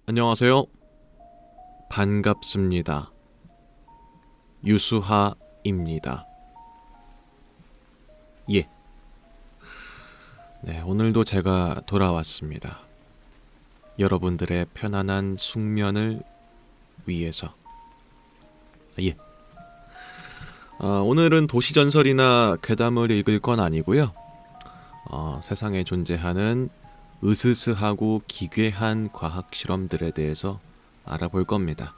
안녕하세요. 반갑습니다. 유수하입니다. 예. 네, 오늘도 제가 돌아왔습니다. 여러분들의 편안한 숙면을 위해서. 예. 오늘은 도시전설이나 괴담을 읽을 건 아니고요. 세상에 존재하는 으스스하고 기괴한 과학 실험들에 대해서 알아볼 겁니다.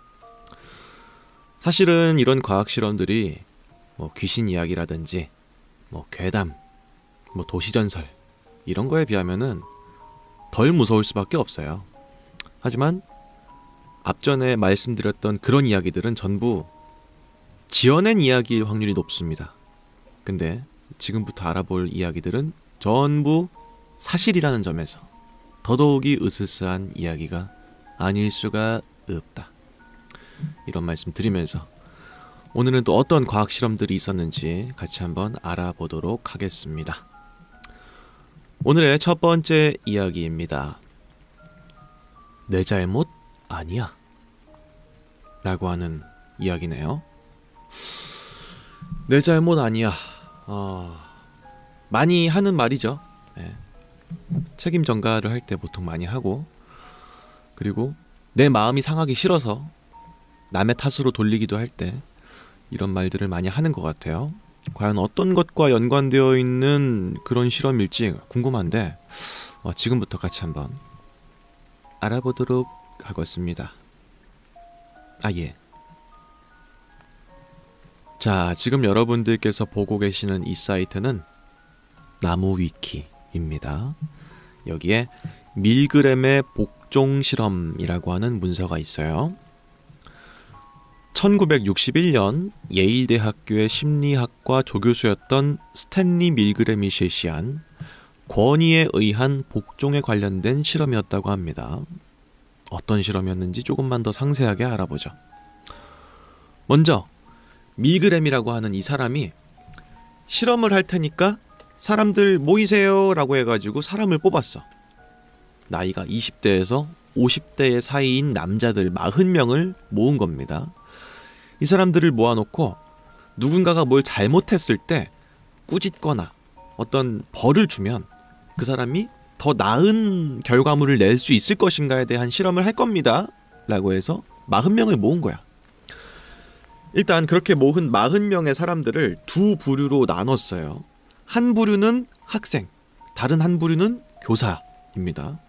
사실은 이런 과학 실험들이 귀신 이야기라든지 괴담, 도시전설 이런 거에 비하면은 덜 무서울 수밖에 없어요. 하지만 앞전에 말씀드렸던 그런 이야기들은 전부 지어낸 이야기일 확률이 높습니다. 근데 지금부터 알아볼 이야기들은 전부 사실이라는 점에서 더더욱이 으스스한 이야기가 아닐 수가 없다. 이런 말씀 드리면서 오늘은 또 어떤 과학 실험들이 있었는지 같이 한번 알아보도록 하겠습니다. 오늘의 첫 번째 이야기입니다. 내 잘못 아니야 라고 하는 이야기네요. 내 잘못 아니야. 많이 하는 말이죠. 네. 책임 전가를 할 때 보통 많이 하고, 그리고 내 마음이 상하기 싫어서 남의 탓으로 돌리기도 할 때 이런 말들을 많이 하는 것 같아요. 과연 어떤 것과 연관되어 있는 그런 실험일지 궁금한데 지금부터 같이 한번 알아보도록 하겠습니다. 예. 자, 지금 여러분들께서 보고 계시는 이 사이트는 나무위키입니다. 여기에 밀그램의 복종 실험이라고 하는 문서가 있어요. 1961년 예일대학교의 심리학과 조교수였던 스탠리 밀그램이 실시한 권위에 의한 복종에 관련된 실험이었다고 합니다. 어떤 실험이었는지 조금만 더 상세하게 알아보죠. 먼저 밀그램이라고 하는 이 사람이 실험을 할 테니까 사람들 모이세요 라고 해가지고 사람을 뽑았어. 나이가 20대에서 50대 사이인 남자들 40명을 모은 겁니다. 이 사람들을 모아놓고 누군가가 뭘 잘못했을 때 꾸짖거나 어떤 벌을 주면 그 사람이 더 나은 결과물을 낼 수 있을 것인가에 대한 실험을 할 겁니다 라고 해서 40명을 모은 거야. 일단 그렇게 모은 40명의 사람들을 두 부류로 나눴어요. 한 부류는 학생, 다른 한 부류는 교사입니다.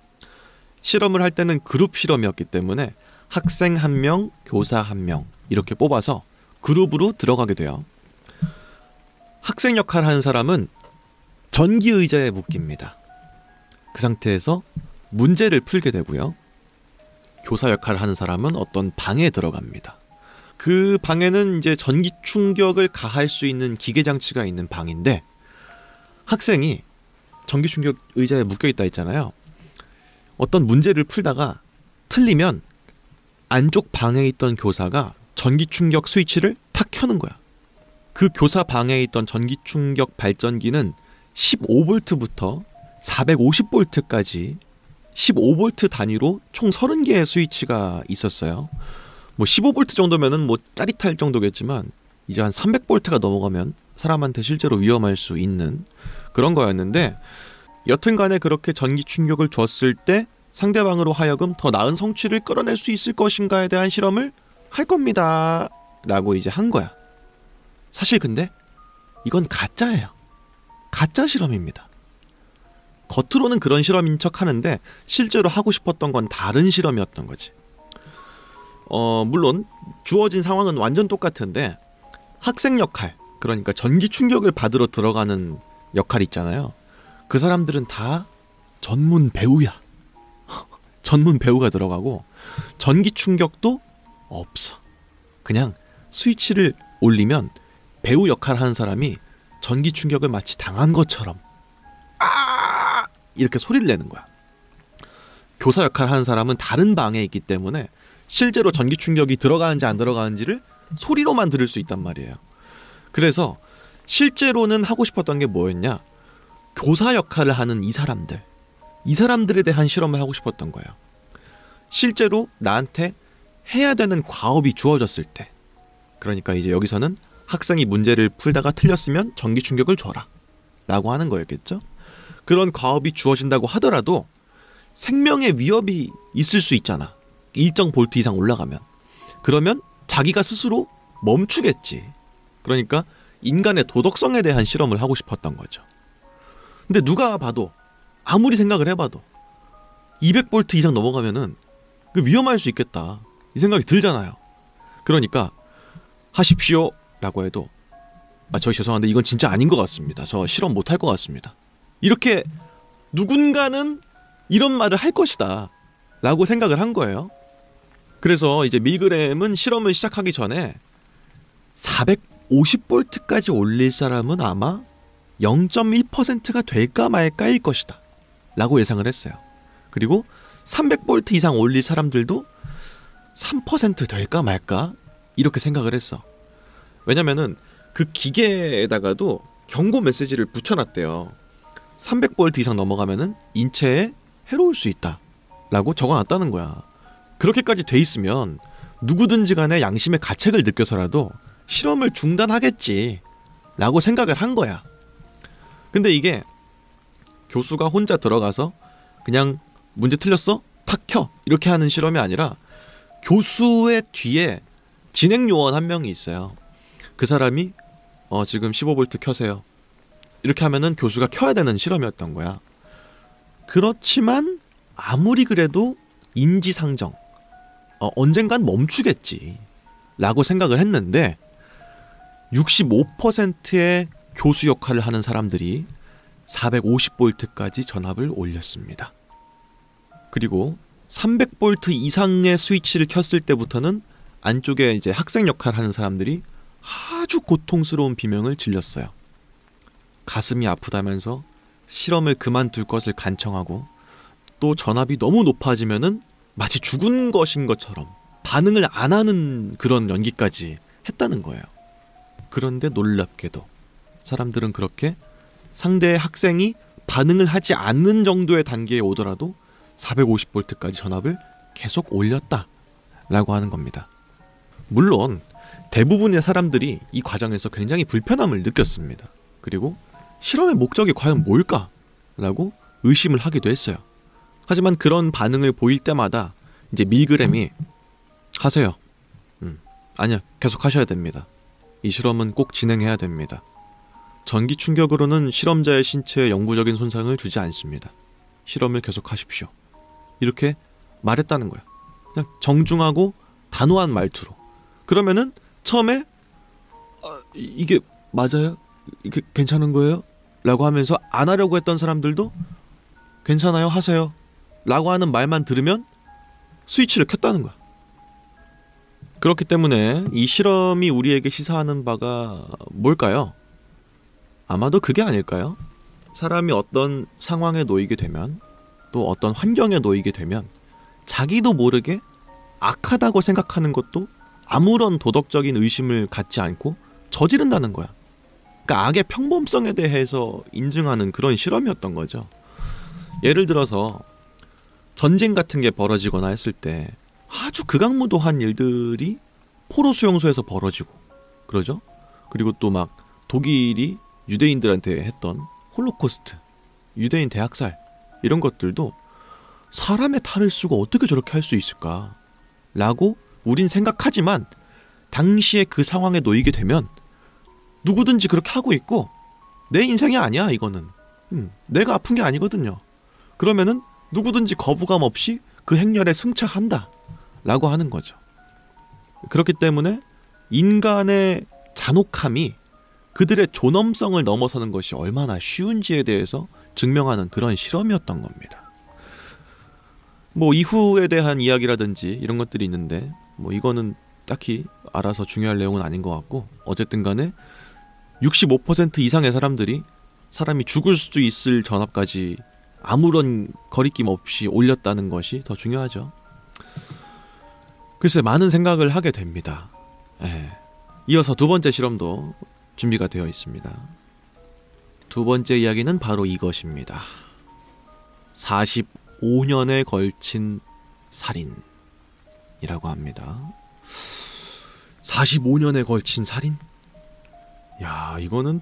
실험을 할 때는 그룹 실험이었기 때문에 학생 1명, 교사 1명 이렇게 뽑아서 그룹으로 들어가게 돼요. 학생 역할을 하는 사람은 전기 의자에 묶입니다. 그 상태에서 문제를 풀게 되고요. 교사 역할을 하는 사람은 어떤 방에 들어갑니다. 그 방에는 이제 전기 충격을 가할 수 있는 기계 장치가 있는 방인데, 학생이 전기 충격 의자에 묶여있다 했잖아요. 어떤 문제를 풀다가 틀리면 안쪽 방에 있던 교사가 전기 충격 스위치를 탁 켜는 거야. 그 교사 방에 있던 전기 충격 발전기는 15V부터 450V까지 15V 단위로 총 30개의 스위치가 있었어요. 15V 정도면은 짜릿할 정도겠지만 이제 한 300V가 넘어가면 사람한테 실제로 위험할 수 있는 그런 거였는데, 여튼간에 그렇게 전기 충격을 줬을 때 상대방으로 하여금 더 나은 성취를 끌어낼 수 있을 것인가에 대한 실험을 할 겁니다 라고 이제 한 거야. 사실 근데 이건 가짜예요. 가짜 실험입니다. 겉으로는 그런 실험인 척 하는데 실제로 하고 싶었던 건 다른 실험이었던 거지. 물론 주어진 상황은 완전 똑같은데 학생 역할, 그러니까 전기 충격을 받으러 들어가는 역할 있잖아요. 그 사람들은 다 전문 배우야. 전문 배우가 들어가고 전기 충격도 없어. 그냥 스위치를 올리면 배우 역할을 하는 사람이 전기 충격을 마치 당한 것처럼 이렇게 소리를 내는 거야. 교사 역할을 하는 사람은 다른 방에 있기 때문에 실제로 전기 충격이 들어가는지 안 들어가는지를 소리로만 들을 수 있단 말이에요. 그래서 실제로는 하고 싶었던 게 뭐였냐? 교사 역할을 하는 이 사람들에 대한 실험을 하고 싶었던 거예요. 실제로 나한테 해야 되는 과업이 주어졌을 때, 그러니까 이제 여기서는 학생이 문제를 풀다가 틀렸으면 전기 충격을 줘라 라고 하는 거였겠죠. 그런 과업이 주어진다고 하더라도 생명의 위협이 있을 수 있잖아. 일정 볼트 이상 올라가면. 그러면 자기가 스스로 멈추겠지. 그러니까 인간의 도덕성에 대한 실험을 하고 싶었던 거죠. 근데 누가 봐도, 아무리 생각을 해봐도 200볼트 이상 넘어가면은 위험할 수 있겠다 이 생각이 들잖아요. 그러니까 하십시오 라고 해도 저 죄송한데 이건 진짜 아닌 것 같습니다. 저 실험 못할 것 같습니다. 이렇게 누군가는 이런 말을 할 것이다 라고 생각을 한 거예요. 그래서 이제 밀그램은 실험을 시작하기 전에 450볼트까지 올릴 사람은 아마 0.1%가 될까 말까일 것이다 라고 예상을 했어요. 그리고 300볼트 이상 올릴 사람들도 3% 될까 말까 이렇게 생각을 했어. 왜냐면은 그 기계에다가도 경고 메시지를 붙여놨대요. 300볼트 이상 넘어가면은 인체에 해로울 수 있다 라고 적어놨다는 거야. 그렇게까지 돼 있으면 누구든지 간에 양심의 가책을 느껴서라도 실험을 중단하겠지 라고 생각을 한 거야. 근데 이게 교수가 혼자 들어가서 그냥 문제 틀렸어? 탁 켜! 이렇게 하는 실험이 아니라 교수의 뒤에 진행 요원 한 명이 있어요. 그 사람이 지금 15볼트 켜세요. 이렇게 하면은 교수가 켜야 되는 실험이었던 거야. 그렇지만 아무리 그래도 인지상정, 언젠간 멈추겠지 라고 생각을 했는데 65%의 교수 역할을 하는 사람들이 450볼트까지 전압을 올렸습니다. 그리고 300볼트 이상의 스위치를 켰을 때부터는 안쪽에 이제 학생 역할을 하는 사람들이 아주 고통스러운 비명을 질렀어요. 가슴이 아프다면서 실험을 그만둘 것을 간청하고, 또 전압이 너무 높아지면은 마치 죽은 것인 것처럼 반응을 안 하는 그런 연기까지 했다는 거예요. 그런데 놀랍게도 사람들은 그렇게 상대의 학생이 반응을 하지 않는 정도의 단계에 오더라도 450볼트까지 전압을 계속 올렸다 라고 하는 겁니다. 물론 대부분의 사람들이 이 과정에서 굉장히 불편함을 느꼈습니다. 그리고 실험의 목적이 과연 뭘까? 라고 의심을 하기도 했어요. 하지만 그런 반응을 보일 때마다 이제 밀그램이 하세요. 아니요, 계속 하셔야 됩니다. 이 실험은 꼭 진행해야 됩니다. 전기 충격으로는 실험자의 신체에 영구적인 손상을 주지 않습니다. 실험을 계속하십시오. 이렇게 말했다는 거야. 그냥 정중하고 단호한 말투로. 그러면은 처음에 이게 맞아요? 이게 괜찮은 거예요? 라고 하면서 안 하려고 했던 사람들도 괜찮아요, 하세요 라고 하는 말만 들으면 스위치를 켰다는 거야. 그렇기 때문에 이 실험이 우리에게 시사하는 바가 뭘까요? 아마도 그게 아닐까요? 사람이 어떤 상황에 놓이게 되면, 또 어떤 환경에 놓이게 되면 자기도 모르게 악하다고 생각하는 것도 아무런 도덕적인 의심을 갖지 않고 저지른다는 거야. 그러니까 악의 평범성에 대해서 인증하는 그런 실험이었던 거죠. 예를 들어서 전쟁 같은 게 벌어지거나 했을 때 아주 극악무도한 일들이 포로 수용소에서 벌어지고 그러죠. 그리고 또 막 독일이 유대인들한테 했던 홀로코스트, 유대인 대학살 이런 것들도 사람의 탈을 쓰고 어떻게 저렇게 할 수 있을까 라고 우린 생각하지만 당시에 그 상황에 놓이게 되면 누구든지 그렇게 하고 있고 내 인생이 아니야 이거는. 내가 아픈 게 아니거든요. 그러면은 누구든지 거부감 없이 그 행렬에 승차한다 라고 하는 거죠. 그렇기 때문에 인간의 잔혹함이 그들의 존엄성을 넘어서는 것이 얼마나 쉬운지에 대해서 증명하는 그런 실험이었던 겁니다. 뭐 이후에 대한 이야기라든지 이런 것들이 있는데 뭐 이거는 딱히 알아서 중요할 내용은 아닌 것 같고, 어쨌든 간에 65% 이상의 사람이 죽을 수도 있을 전압까지 아무런 거리낌 없이 올렸다는 것이 더 중요하죠. 글쎄 많은 생각을 하게 됩니다. 이어서 두 번째 실험도 준비가 되어 있습니다. 두 번째 이야기는 바로 이것입니다. 45년에 걸친 살인. 살인이라고 합니다. 45년에 걸친 살인? 야, 이거는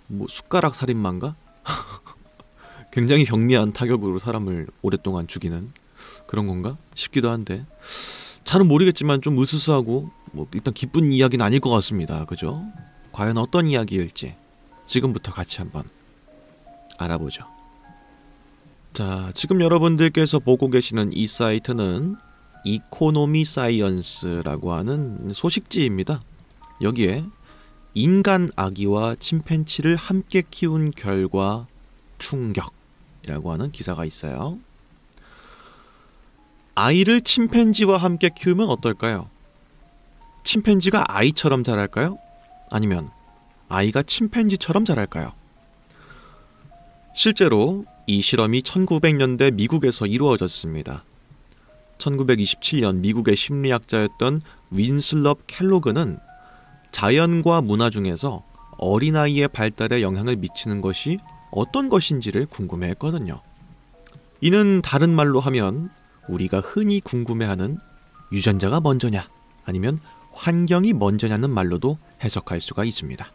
뭐 숟가락 살인마인가? 굉장히 경미한 타격으로 사람을 오랫동안 죽이는 그런 건가 싶기도 한데, 잘은 모르겠지만 좀 으스스하고 뭐 일단 기쁜 이야기는 아닐 것 같습니다. 그죠? 과연 어떤 이야기일지 지금부터 같이 한번 알아보죠. 자, 지금 여러분들께서 보고 계시는 이 사이트는 이코노미 사이언스라고 하는 소식지입니다. 여기에 인간 아기와 침팬지를 함께 키운 결과 충격이라고 하는 기사가 있어요. 아이를 침팬지와 함께 키우면 어떨까요? 침팬지가 아이처럼 자랄까요? 아니면 아이가 침팬지처럼 자랄까요? 실제로 이 실험이 1900년대 미국에서 이루어졌습니다. 1927년 미국의 심리학자였던 윈슬럽 켈로그는 자연과 문화 중에서 어린아이의 발달에 영향을 미치는 것이 어떤 것인지를 궁금해했거든요. 이는 다른 말로 하면 우리가 흔히 궁금해하는 유전자가 먼저냐 아니면 환경이 먼저냐는 말로도 해석할 수가 있습니다.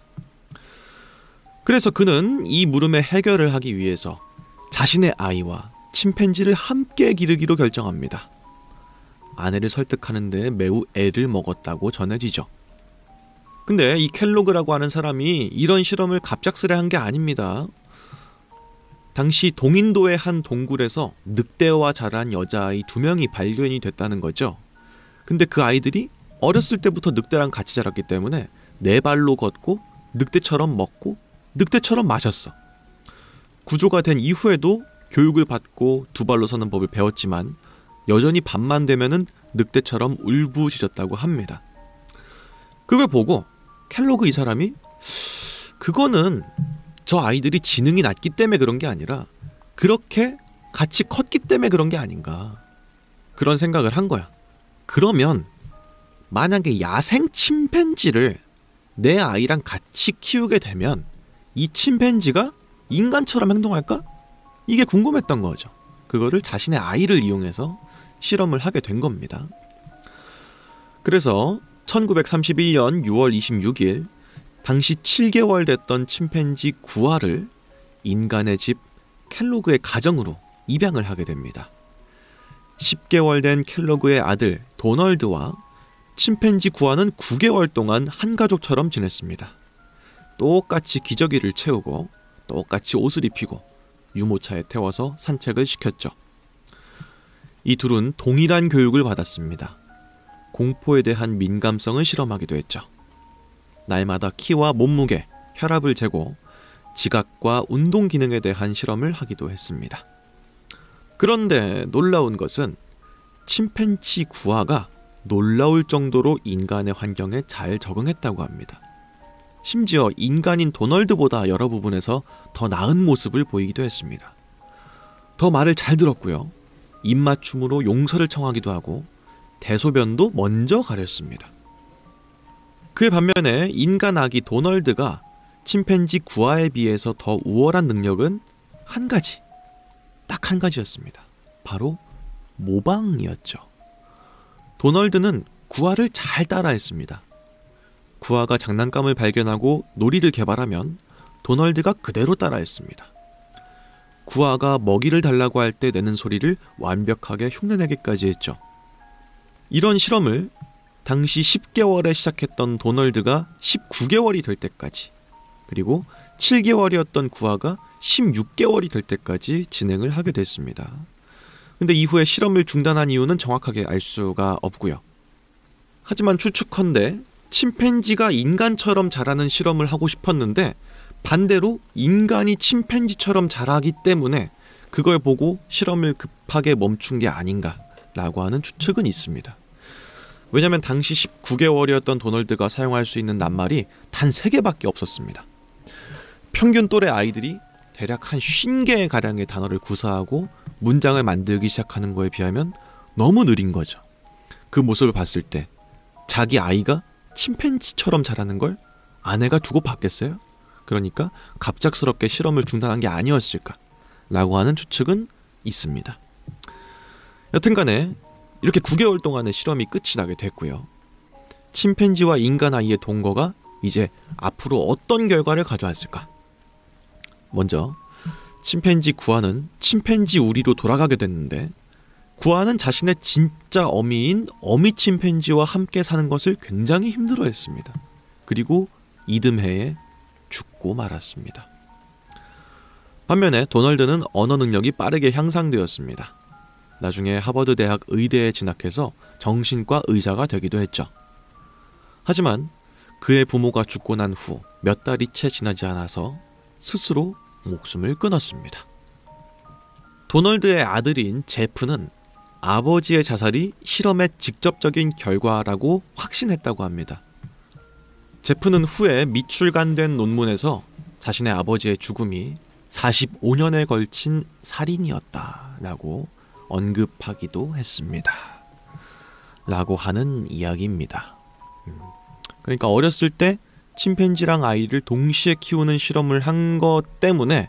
그래서 그는 이 물음의 해결을 하기 위해서 자신의 아이와 침팬지를 함께 기르기로 결정합니다. 아내를 설득하는 데 매우 애를 먹었다고 전해지죠. 근데 이 켈로그라고 하는 사람이 이런 실험을 갑작스레 한 게 아닙니다. 당시 동인도의 한 동굴에서 늑대와 자란 여자아이 2명이 발견이 됐다는 거죠. 근데 그 아이들이 어렸을 때부터 늑대랑 같이 자랐기 때문에 4발로 걷고 늑대처럼 먹고 늑대처럼 마셨어. 구조가 된 이후에도 교육을 받고 2발로 서는 법을 배웠지만 여전히 밤만 되면은 늑대처럼 울부짖었다고 합니다. 그걸 보고 켈로그 이 사람이 그거는 저 아이들이 지능이 낮기 때문에 그런 게 아니라 그렇게 같이 컸기 때문에 그런 게 아닌가, 그런 생각을 한 거야. 그러면 만약에 야생 침팬지를 내 아이랑 같이 키우게 되면 이 침팬지가 인간처럼 행동할까? 이게 궁금했던 거죠. 그거를 자신의 아이를 이용해서 실험을 하게 된 겁니다. 그래서 1931년 6월 26일 당시 7개월 됐던 침팬지 9화를 인간의 집 켈로그의 가정으로 입양을 하게 됩니다. 10개월 된 켈로그의 아들 도널드와 침팬지 9화는 9개월 동안 한 가족처럼 지냈습니다. 똑같이 기저귀를 채우고 똑같이 옷을 입히고 유모차에 태워서 산책을 시켰죠. 이 둘은 동일한 교육을 받았습니다. 공포에 대한 민감성을 실험하기도 했죠. 날마다 키와 몸무게, 혈압을 재고 지각과 운동 기능에 대한 실험을 하기도 했습니다. 그런데 놀라운 것은 침팬지 9화가 놀라울 정도로 인간의 환경에 잘 적응했다고 합니다. 심지어 인간인 도널드보다 여러 부분에서 더 나은 모습을 보이기도 했습니다. 더 말을 잘 들었고요. 입맞춤으로 용서를 청하기도 하고 대소변도 먼저 가렸습니다. 그에 반면에 인간 아기 도널드가 침팬지 9화에 비해서 더 우월한 능력은 한 가지, 딱 한 가지였습니다. 바로 모방이었죠. 도널드는 9화를 잘 따라했습니다. 9화가 장난감을 발견하고 놀이를 개발하면 도널드가 그대로 따라했습니다. 9화가 먹이를 달라고 할 때 내는 소리를 완벽하게 흉내내기까지 했죠. 이런 실험을 당시 10개월에 시작했던 도널드가 19개월이 될 때까지, 그리고 7개월이었던 9화가 16개월이 될 때까지 진행을 하게 됐습니다. 근데 이후에 실험을 중단한 이유는 정확하게 알 수가 없고요. 하지만 추측컨대 침팬지가 인간처럼 자라는 실험을 하고 싶었는데 반대로 인간이 침팬지처럼 자라기 때문에 그걸 보고 실험을 급하게 멈춘 게 아닌가라고 하는 추측은 있습니다. 왜냐면 당시 19개월이었던 도널드가 사용할 수 있는 낱말이 단 3개밖에 없었습니다. 평균 또래 아이들이 대략 한 50개의 가량의 단어를 구사하고 문장을 만들기 시작하는 거에 비하면 너무 느린 거죠. 그 모습을 봤을 때 자기 아이가 침팬지처럼 자라는 걸 아내가 두고 봤겠어요? 그러니까 갑작스럽게 실험을 중단한 게 아니었을까 라고 하는 추측은 있습니다. 여튼간에 이렇게 9개월 동안의 실험이 끝이 나게 됐고요. 침팬지와 인간 아이의 동거가 이제 앞으로 어떤 결과를 가져왔을까? 먼저 침팬지 구아는 침팬지 우리로 돌아가게 됐는데, 구아는 자신의 진짜 어미인 어미 침팬지와 함께 사는 것을 굉장히 힘들어했습니다. 그리고 이듬해에 죽고 말았습니다. 반면에 도널드는 언어 능력이 빠르게 향상되었습니다. 나중에 하버드 대학 의대에 진학해서 정신과 의사가 되기도 했죠. 하지만 그의 부모가 죽고 난 후 몇 달이 채 지나지 않아서 스스로 목숨을 끊었습니다. 도널드의 아들인 제프는 아버지의 자살이 실험의 직접적인 결과라고 확신했다고 합니다. 제프는 후에 미출간된 논문에서 자신의 아버지의 죽음이 45년에 걸친 살인이었다라고 언급하기도 했습니다. 라고 하는 이야기입니다. 그러니까 어렸을 때 침팬지랑 아이를 동시에 키우는 실험을 한 것 때문에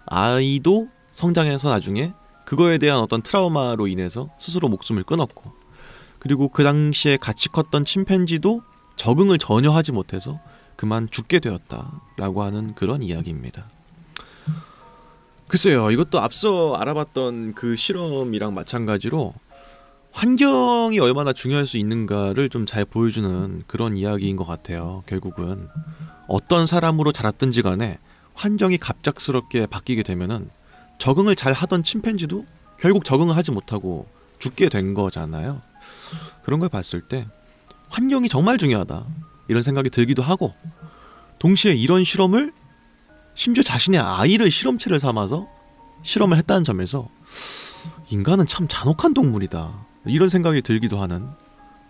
아이도 성장해서 나중에 그거에 대한 어떤 트라우마로 인해서 스스로 목숨을 끊었고, 그리고 그 당시에 같이 컸던 침팬지도 적응을 전혀 하지 못해서 그만 죽게 되었다라고 하는 그런 이야기입니다. 글쎄요, 이것도 앞서 알아봤던 그 실험이랑 마찬가지로 환경이 얼마나 중요할 수 있는가를 좀 잘 보여주는 그런 이야기인 것 같아요. 결국은 어떤 사람으로 자랐든지 간에 환경이 갑작스럽게 바뀌게 되면은 적응을 잘 하던 침팬지도 결국 적응을 하지 못하고 죽게 된 거잖아요. 그런 걸 봤을 때 환경이 정말 중요하다, 이런 생각이 들기도 하고, 동시에 이런 실험을 심지어 자신의 아이를 실험체를 삼아서 실험을 했다는 점에서 인간은 참 잔혹한 동물이다, 이런 생각이 들기도 하는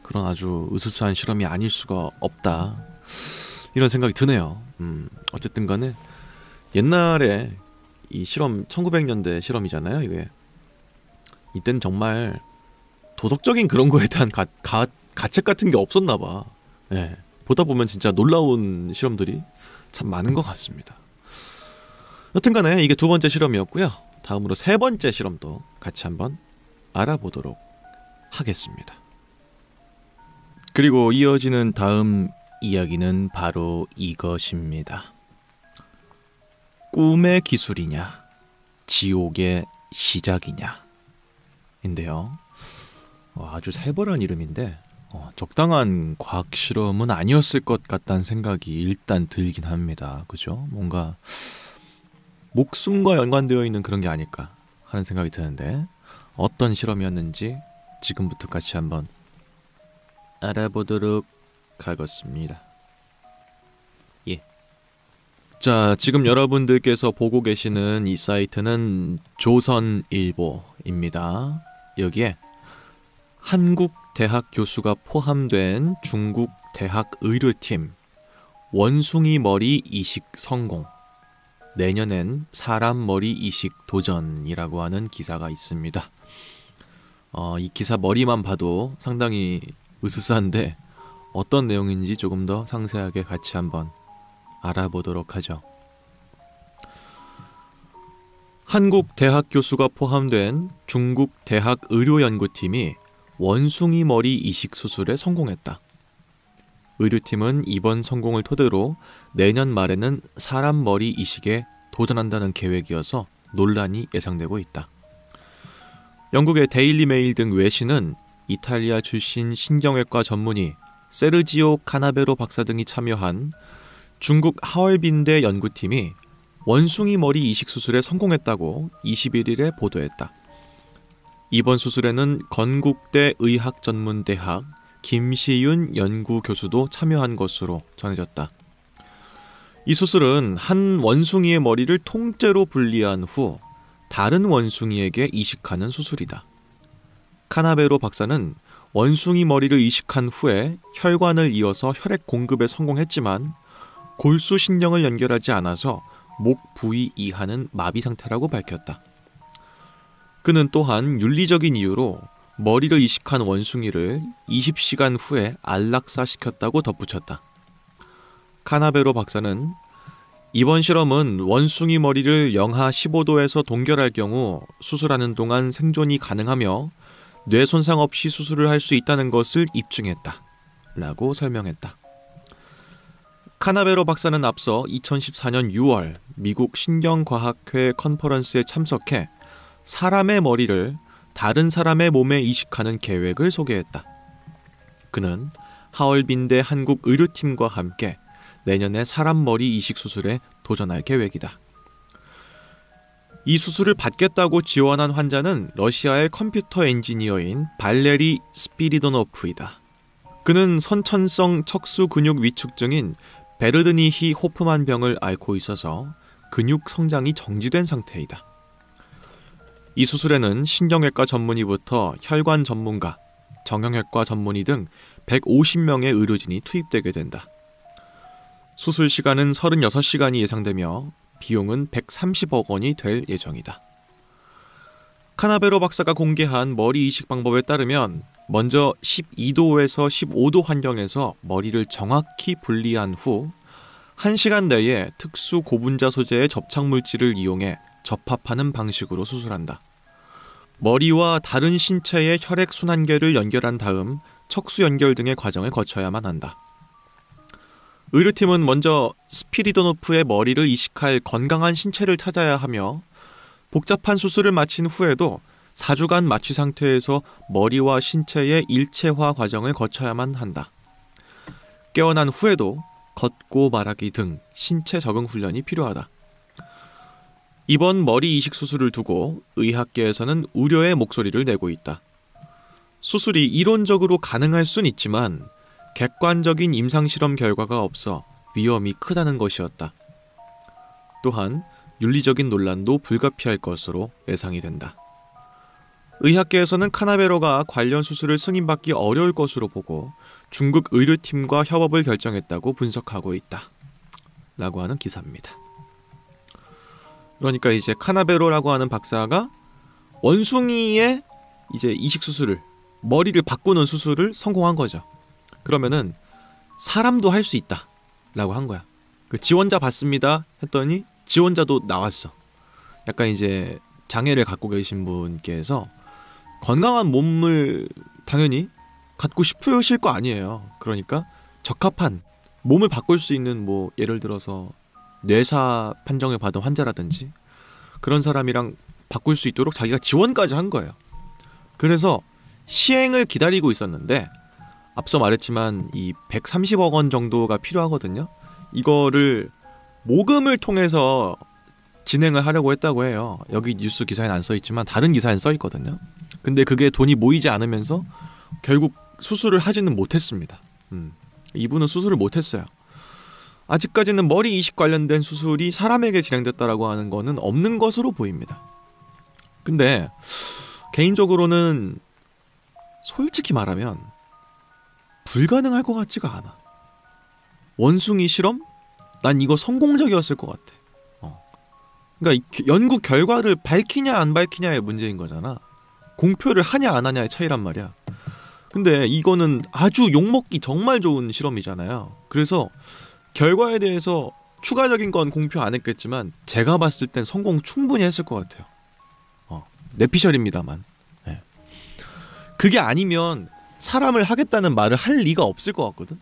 그런 아주 으스스한 실험이 아닐 수가 없다, 이런 생각이 드네요. 어쨌든 간에 옛날에 이 실험 1900년대 실험이잖아요. 이게 이때는 정말 도덕적인 그런 거에 대한 가책 같은 게 없었나 봐. 예. 보다 보면 진짜 놀라운 실험들이 참 많은 것 같습니다. 여튼 간에 이게 두 번째 실험이었고요. 다음으로 세 번째 실험도 같이 한번 알아보도록 하겠습니다. 그리고 이어지는 다음 이야기는 바로 이것입니다. 꿈의 기술이냐, 지옥의 시작이냐 인데요. 아주 살벌한 이름인데 적당한 과학 실험은 아니었을 것 같다는 생각이 일단 들긴 합니다. 그죠? 뭔가 목숨과 연관되어 있는 그런 게 아닐까 하는 생각이 드는데, 어떤 실험이었는지 지금부터 같이 한번 알아보도록 하겠습니다. 예. 자, 지금 여러분들께서 보고 계시는 이 사이트는 조선일보입니다. 여기에 한국 대학 교수가 포함된 중국 대학 의료팀 원숭이 머리 이식 성공, 내년엔 사람 머리 이식 도전이라고 하는 기사가 있습니다. 이 기사 머리만 봐도 상당히 으스스한데 어떤 내용인지 조금 더 상세하게 같이 한번 알아보도록 하죠. 한국 대학 교수가 포함된 중국 대학 의료연구팀이 원숭이 머리 이식 수술에 성공했다. 의료팀은 이번 성공을 토대로 내년 말에는 사람 머리 이식에 도전한다는 계획이어서 논란이 예상되고 있다. 영국의 데일리 메일 등 외신은 이탈리아 출신 신경외과 전문의 세르지오 카나베로 박사 등이 참여한 중국 하얼빈대 연구팀이 원숭이 머리 이식 수술에 성공했다고 21일에 보도했다. 이번 수술에는 건국대 의학전문대학 김시윤 연구교수도 참여한 것으로 전해졌다. 이 수술은 한 원숭이의 머리를 통째로 분리한 후 다른 원숭이에게 이식하는 수술이다. 카나베로 박사는 원숭이 머리를 이식한 후에 혈관을 이어서 혈액 공급에 성공했지만 골수 신경을 연결하지 않아서 목 부위 이하는 마비 상태라고 밝혔다. 그는 또한 윤리적인 이유로 머리를 이식한 원숭이를 20시간 후에 안락사시켰다고 덧붙였다. 카나베로 박사는 이번 실험은 원숭이 머리를 영하 15도에서 동결할 경우 수술하는 동안 생존이 가능하며 뇌 손상 없이 수술을 할 수 있다는 것을 입증했다 라고 설명했다. 카나베로 박사는 앞서 2014년 6월 미국 신경과학회 컨퍼런스에 참석해 사람의 머리를 다른 사람의 몸에 이식하는 계획을 소개했다. 그는 하얼빈대 한국 의료팀과 함께 내년에 사람 머리 이식 수술에 도전할 계획이다. 이 수술을 받겠다고 지원한 환자는 러시아의 컴퓨터 엔지니어인 발레리 스피리도노프이다. 그는 선천성 척수 근육 위축증인 베르드니히 호프만 병을 앓고 있어서 근육 성장이 정지된 상태이다. 이 수술에는 신경외과 전문의부터 혈관 전문가, 정형외과 전문의 등 150명의 의료진이 투입되게 된다. 수술 시간은 36시간이 예상되며 비용은 130억 원이 될 예정이다. 카나베로 박사가 공개한 머리 이식 방법에 따르면 먼저 12도에서 15도 환경에서 머리를 정확히 분리한 후 1시간 내에 특수 고분자 소재의 접착물질을 이용해 접합하는 방식으로 수술한다. 머리와 다른 신체의 혈액 순환계를 연결한 다음 척수 연결 등의 과정을 거쳐야만 한다. 의료팀은 먼저 스피리도노프의 머리를 이식할 건강한 신체를 찾아야 하며 복잡한 수술을 마친 후에도 4주간 마취 상태에서 머리와 신체의 일체화 과정을 거쳐야만 한다. 깨어난 후에도 걷고 말하기 등 신체 적응 훈련이 필요하다. 이번 머리 이식 수술을 두고 의학계에서는 우려의 목소리를 내고 있다. 수술이 이론적으로 가능할 순 있지만 객관적인 임상실험 결과가 없어 위험이 크다는 것이었다. 또한 윤리적인 논란도 불가피할 것으로 예상이 된다. 의학계에서는 카나베로가 관련 수술을 승인받기 어려울 것으로 보고 중국 의료팀과 협업을 결정했다고 분석하고 있다. 라고 하는 기사입니다. 그러니까 이제 카나베로라고 하는 박사가 원숭이의 이제 이식 수술을, 머리를 바꾸는 수술을 성공한 거죠. 그러면은 사람도 할 수 있다 라고 한 거야. 그 지원자 받습니다 했더니 지원자도 나왔어. 약간 이제 장애를 갖고 계신 분께서 건강한 몸을 당연히 갖고 싶으실 거 아니에요. 그러니까 적합한 몸을 바꿀 수 있는 뭐 예를 들어서 뇌사 판정을 받은 환자라든지 그런 사람이랑 바꿀 수 있도록 자기가 지원까지 한 거예요. 그래서 시행을 기다리고 있었는데 앞서 말했지만 이 130억 원 정도가 필요하거든요. 이거를 모금을 통해서 진행을 하려고 했다고 해요. 여기 뉴스 기사에는 안 써있지만 다른 기사에는 써있거든요. 근데 그게 돈이 모이지 않으면서 결국 수술을 하지는 못했습니다. 이분은 수술을 못했어요. 아직까지는 머리 이식 관련된 수술이 사람에게 진행됐다라고 하는 거는 없는 것으로 보입니다. 근데 개인적으로는 솔직히 말하면 불가능할 것 같지가 않아. 원숭이 실험? 난 이거 성공적이었을 것 같아. 그러니까 연구 결과를 밝히냐 안 밝히냐의 문제인 거잖아. 공표를 하냐 안 하냐의 차이란 말이야. 근데 이거는 아주 욕먹기 정말 좋은 실험이잖아요. 그래서 결과에 대해서 추가적인 건 공표 안 했겠지만 제가 봤을 땐 성공 충분히 했을 것 같아요. 내피셜입니다만. 네. 그게 아니면 사람을 하겠다는 말을 할 리가 없을 것 같거든.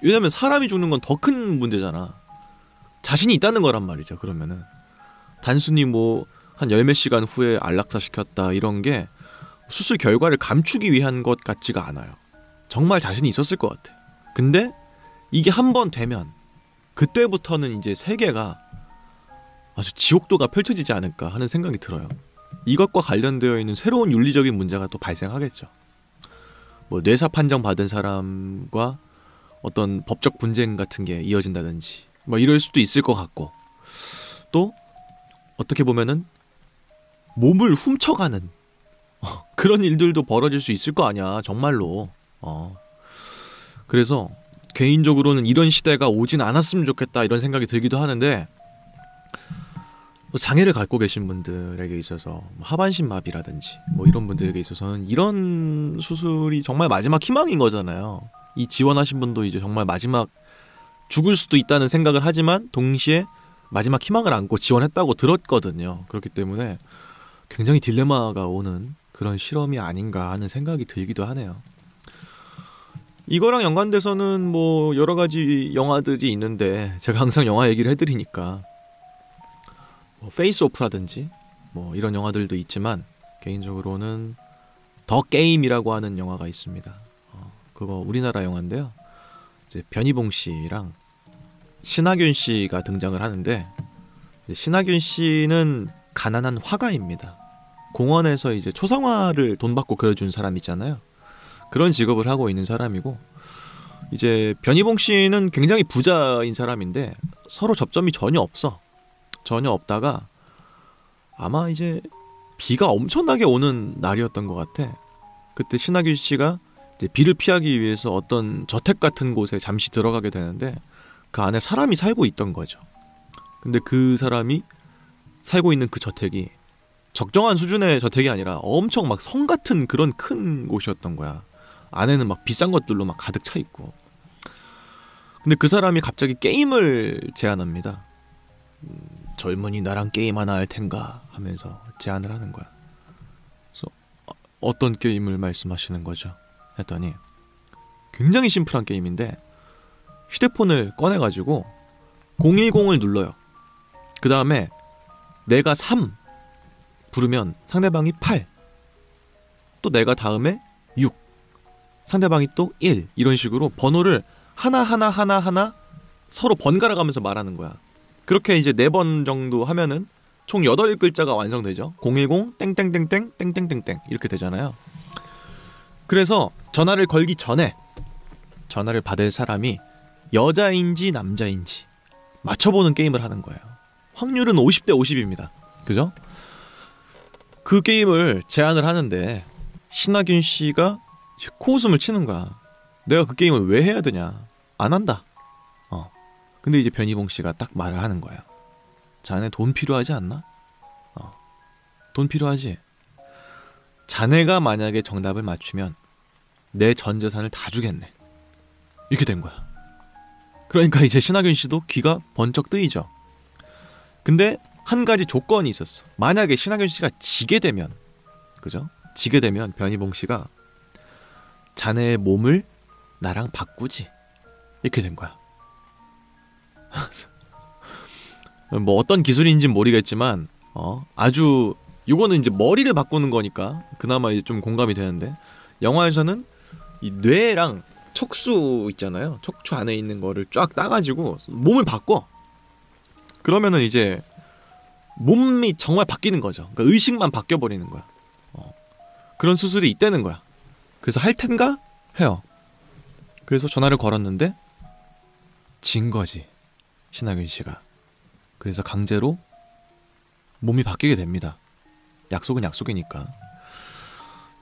왜냐면 사람이 죽는 건 더 큰 문제잖아. 자신이 있다는 거란 말이죠. 그러면은 단순히 뭐 한 열 몇 시간 후에 안락사 시켰다 이런 게 수술 결과를 감추기 위한 것 같지가 않아요. 정말 자신이 있었을 것 같아. 근데 이게 한 번 되면 그때부터는 이제 세계가 아주 지옥도가 펼쳐지지 않을까 하는 생각이 들어요. 이것과 관련되어 있는 새로운 윤리적인 문제가 또 발생하겠죠. 뭐 뇌사 판정 받은 사람과 어떤 법적 분쟁 같은 게 이어진다든지 뭐 이럴 수도 있을 것 같고, 또 어떻게 보면은 몸을 훔쳐가는 그런 일들도 벌어질 수 있을 거 아니야 정말로. 그래서 개인적으로는 이런 시대가 오진 않았으면 좋겠다 이런 생각이 들기도 하는데, 장애를 갖고 계신 분들에게 있어서 하반신 마비라든지 뭐 이런 분들에게 있어서는 이런 수술이 정말 마지막 희망인 거잖아요. 이 지원하신 분도 이제 정말 마지막 죽을 수도 있다는 생각을 하지만 동시에 마지막 희망을 안고 지원했다고 들었거든요. 그렇기 때문에 굉장히 딜레마가 오는 그런 실험이 아닌가 하는 생각이 들기도 하네요. 이거랑 연관돼서는 뭐 여러 가지 영화들이 있는데 제가 항상 영화 얘기를 해드리니까 뭐 페이스 오프라든지 뭐 이런 영화들도 있지만 개인적으로는 더 게임이라고 하는 영화가 있습니다. 그거 우리나라 영화인데요. 이제 변희봉 씨랑 신하균 씨가 등장을 하는데 신하균 씨는 가난한 화가입니다. 공원에서 이제 초상화를 돈 받고 그려준 사람 있잖아요. 그런 직업을 하고 있는 사람이고 이제 변희봉 씨는 굉장히 부자인 사람인데 서로 접점이 전혀 없어. 전혀 없다가 아마 이제 비가 엄청나게 오는 날이었던 것 같아. 그때 신하균 씨가 이제 비를 피하기 위해서 어떤 저택 같은 곳에 잠시 들어가게 되는데 그 안에 사람이 살고 있던 거죠. 근데 그 사람이 살고 있는 그 저택이 적정한 수준의 저택이 아니라 엄청 막 성 같은 그런 큰 곳이었던 거야. 안에는 막 비싼 것들로 막 가득 차 있고. 근데 그 사람이 갑자기 게임을 제안합니다. 젊은이 나랑 게임 하나 할 텐가 하면서 제안을 하는 거야. 그래서 어떤 게임을 말씀하시는 거죠? 했더니 굉장히 심플한 게임인데 휴대폰을 꺼내가지고 010을 눌러요. 그 다음에 내가 3 부르면 상대방이 8, 또 내가 다음에 6, 상대방이 또 1, 이런 식으로 번호를 하나 서로 번갈아 가면서 말하는 거야. 그렇게 이제 4번 정도 하면은 총 8글자가 완성되죠. 010 땡땡땡땡 땡땡땡땡 이렇게 되잖아요. 그래서 전화를 걸기 전에 전화를 받을 사람이 여자인지 남자인지 맞춰보는 게임을 하는 거예요. 확률은 50대 50입니다. 그죠? 그 게임을 제안을 하는데 신하균 씨가 코웃음을 치는 거야. 내가 그 게임을 왜 해야 되냐. 안 한다. 근데 이제 변희봉 씨가 딱 말을 하는 거야. 자네 돈 필요하지 않나? 돈 필요하지? 자네가 만약에 정답을 맞추면 내 전 재산을 다 주겠네. 이렇게 된 거야. 그러니까 이제 신하균 씨도 귀가 번쩍 뜨이죠. 근데 한 가지 조건이 있었어. 만약에 신하균 씨가 지게 되면, 그죠? 지게 되면 변희봉 씨가 자네의 몸을 나랑 바꾸지. 이렇게 된 거야. 뭐 어떤 기술인지는 모르겠지만 아주 요거는 이제 머리를 바꾸는 거니까 그나마 이제 좀 공감이 되는데 영화에서는 이 뇌랑 척수 있잖아요. 척추 안에 있는 거를 쫙 따가지고 몸을 바꿔. 그러면은 이제 몸이 정말 바뀌는 거죠. 그러니까 의식만 바뀌어버리는 거야. 그런 수술이 있다는 거야. 그래서 할 텐가? 해요. 그래서 전화를 걸었는데 진 거지. 신하균 씨가. 그래서 강제로 몸이 바뀌게 됩니다. 약속은 약속이니까.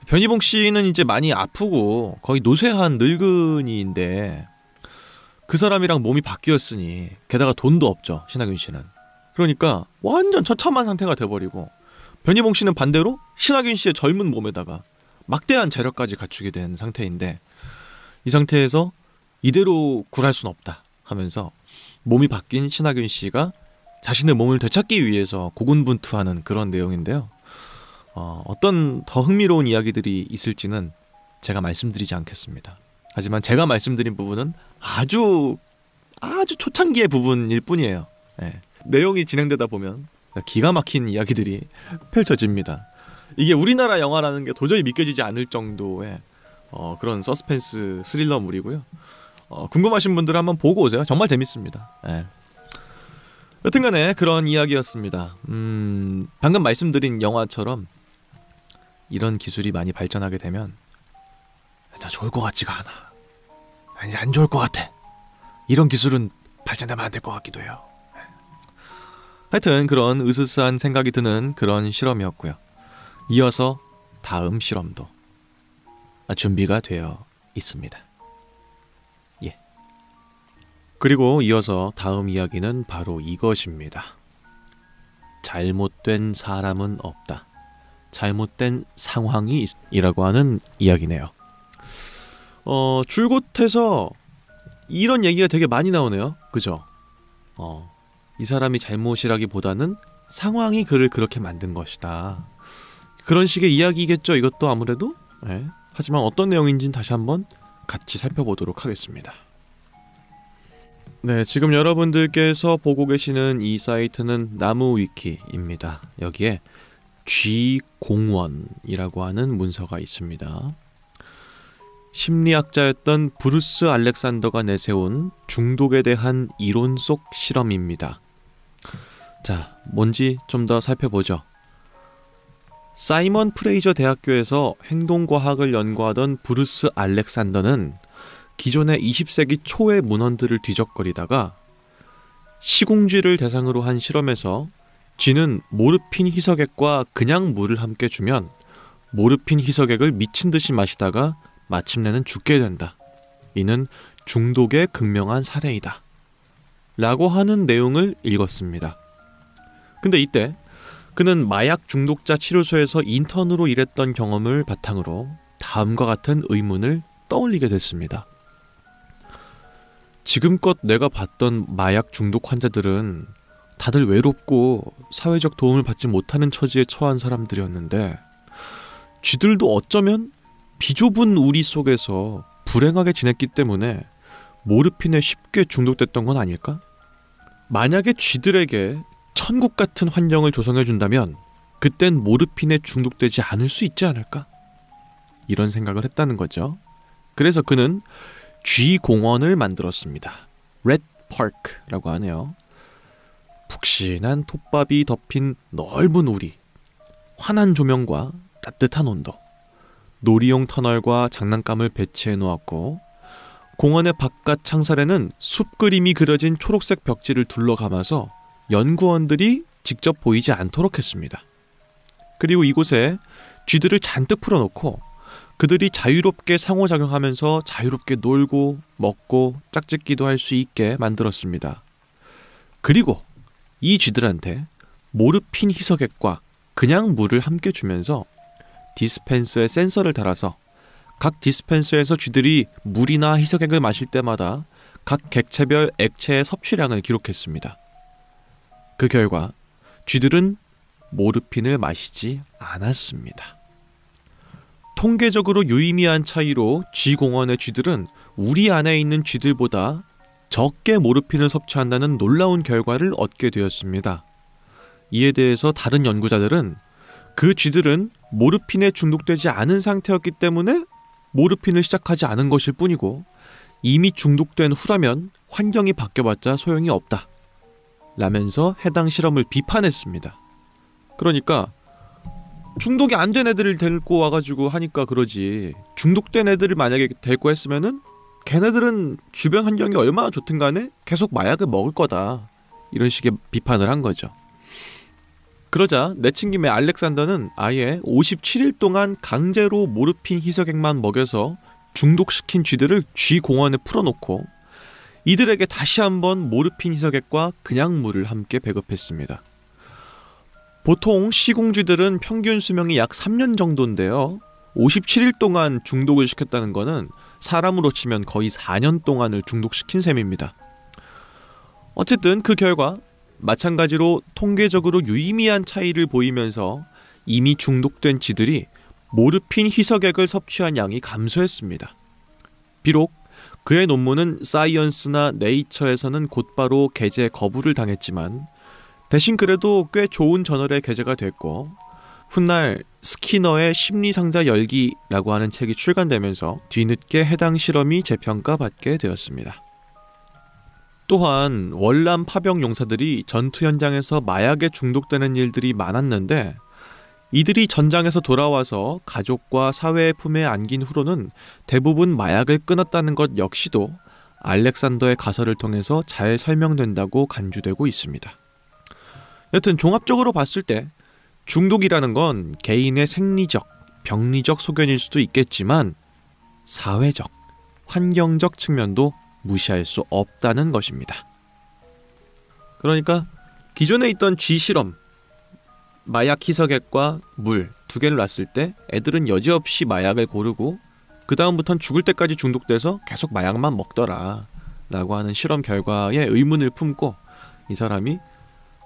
변희봉 씨는 이제 많이 아프고 거의 노쇠한 늙은이인데 그 사람이랑 몸이 바뀌었으니 게다가 돈도 없죠. 신하균 씨는. 그러니까 완전 처참한 상태가 돼버리고 변희봉 씨는 반대로 신하균 씨의 젊은 몸에다가 막대한 재력까지 갖추게 된 상태인데 이 상태에서 이대로 굴할 순 없다 하면서 몸이 바뀐 신하균 씨가 자신의 몸을 되찾기 위해서 고군분투하는 그런 내용인데요. 어떤 더 흥미로운 이야기들이 있을지는 제가 말씀드리지 않겠습니다. 하지만 제가 말씀드린 부분은 아주 초창기의 부분일 뿐이에요. 네. 내용이 진행되다 보면 기가 막힌 이야기들이 펼쳐집니다. 이게 우리나라 영화라는 게 도저히 믿겨지지 않을 정도의 그런 서스펜스 스릴러물이고요. 궁금하신 분들은 한번 보고 오세요. 정말 재밌습니다. 네. 여튼간에 그런 이야기였습니다. 방금 말씀드린 영화처럼 이런 기술이 많이 발전하게 되면 자 좋을 것 같지가 않아. 아니 안 좋을 것 같아. 이런 기술은 발전되면 안 될 것 같기도 해요. 하여튼 그런 으스스한 생각이 드는 그런 실험이었고요. 이어서 다음 실험도 준비가 되어 있습니다. 예. 그리고 이어서 다음 이야기는 바로 이것입니다. 잘못된 사람은 없다. 잘못된 상황이 이라고 하는 이야기네요. 줄곧 해서 이런 얘기가 되게 많이 나오네요. 그죠? 이 사람이 잘못이라기보다는 상황이 그를 그렇게 만든 것이다. 그런 식의 이야기겠죠, 이것도 아무래도. 네. 하지만 어떤 내용인지는 다시 한번 같이 살펴보도록 하겠습니다. 네, 지금 여러분들께서 보고 계시는 이 사이트는 나무위키입니다. 여기에 G01이라고 하는 문서가 있습니다. 심리학자였던 브루스 알렉산더가 내세운 중독에 대한 이론 속 실험입니다. 자, 뭔지 좀 더 살펴보죠. 사이먼 프레이저 대학교에서 행동과학을 연구하던 브루스 알렉산더는 기존의 20세기 초의 문헌들을 뒤적거리다가 시궁쥐를 대상으로 한 실험에서 쥐는 모르핀 희석액과 그냥 물을 함께 주면 모르핀 희석액을 미친듯이 마시다가 마침내는 죽게 된다. 이는 중독의 극명한 사례이다. 라고 하는 내용을 읽었습니다. 근데 이때 그는 마약 중독자 치료소에서 인턴으로 일했던 경험을 바탕으로 다음과 같은 의문을 떠올리게 됐습니다. 지금껏 내가 봤던 마약 중독 환자들은 다들 외롭고 사회적 도움을 받지 못하는 처지에 처한 사람들이었는데 쥐들도 어쩌면 비좁은 우리 속에서 불행하게 지냈기 때문에 모르핀에 쉽게 중독됐던 건 아닐까? 만약에 쥐들에게 천국 같은 환경을 조성해준다면 그땐 모르핀에 중독되지 않을 수 있지 않을까? 이런 생각을 했다는 거죠. 그래서 그는 쥐공원을 만들었습니다. 레드 파크라고 하네요. 푹신한 톱밥이 덮인 넓은 우리, 환한 조명과 따뜻한 온도, 놀이용 터널과 장난감을 배치해 놓았고 공원의 바깥 창살에는 숲 그림이 그려진 초록색 벽지를 둘러감아서 연구원들이 직접 보이지 않도록 했습니다. 그리고 이곳에 쥐들을 잔뜩 풀어놓고 그들이 자유롭게 상호작용하면서 자유롭게 놀고 먹고 짝짓기도 할 수 있게 만들었습니다. 그리고 이 쥐들한테 모르핀 희석액과 그냥 물을 함께 주면서 디스펜서에 센서를 달아서 각 디스펜서에서 쥐들이 물이나 희석액을 마실 때마다 각 객체별 액체의 섭취량을 기록했습니다. 그 결과 쥐들은 모르핀을 마시지 않았습니다. 통계적으로 유의미한 차이로 쥐공원의 쥐들은 우리 안에 있는 쥐들보다 적게 모르핀을 섭취한다는 놀라운 결과를 얻게 되었습니다. 이에 대해서 다른 연구자들은 그 쥐들은 모르핀에 중독되지 않은 상태였기 때문에 모르핀을 시작하지 않은 것일 뿐이고 이미 중독된 후라면 환경이 바뀌어봤자 소용이 없다 라면서 해당 실험을 비판했습니다. 그러니까 중독이 안 된 애들을 데리고 와가지고 하니까 그러지 중독된 애들을 만약에 데리고 했으면은 걔네들은 주변 환경이 얼마나 좋든 간에 계속 마약을 먹을 거다 이런 식의 비판을 한 거죠. 그러자 내친김에 알렉산더는 아예 57일 동안 강제로 모르핀 희석액만 먹여서 중독시킨 쥐들을 쥐공원에 풀어놓고 이들에게 다시 한번 모르핀 희석액과 그냥 물을 함께 배급했습니다. 보통 시궁쥐들은 평균 수명이 약 3년 정도인데요. 57일 동안 중독을 시켰다는 거는 사람으로 치면 거의 4년 동안을 중독시킨 셈입니다. 어쨌든 그 결과 마찬가지로 통계적으로 유의미한 차이를 보이면서 이미 중독된 쥐들이 모르핀 희석액을 섭취한 양이 감소했습니다. 비록 그의 논문은 사이언스나 네이처에서는 곧바로 게재 거부를 당했지만 대신 그래도 꽤 좋은 저널에 게재가 됐고 훗날 스키너의 심리상자 열기라고 하는 책이 출간되면서 뒤늦게 해당 실험이 재평가받게 되었습니다. 또한 월남 파병 용사들이 전투 현장에서 마약에 중독되는 일들이 많았는데 이들이 전장에서 돌아와서 가족과 사회의 품에 안긴 후로는 대부분 마약을 끊었다는 것 역시도 알렉산더의 가설을 통해서 잘 설명된다고 간주되고 있습니다. 여튼 종합적으로 봤을 때 중독이라는 건 개인의 생리적, 병리적 소견일 수도 있겠지만 사회적, 환경적 측면도 무시할 수 없다는 것입니다. 그러니까 기존에 있던 쥐 실험, 마약 희석액과 물 두 개를 놨을 때 애들은 여지없이 마약을 고르고 그 다음부터는 죽을 때까지 중독돼서 계속 마약만 먹더라 라고 하는 실험 결과에 의문을 품고 이 사람이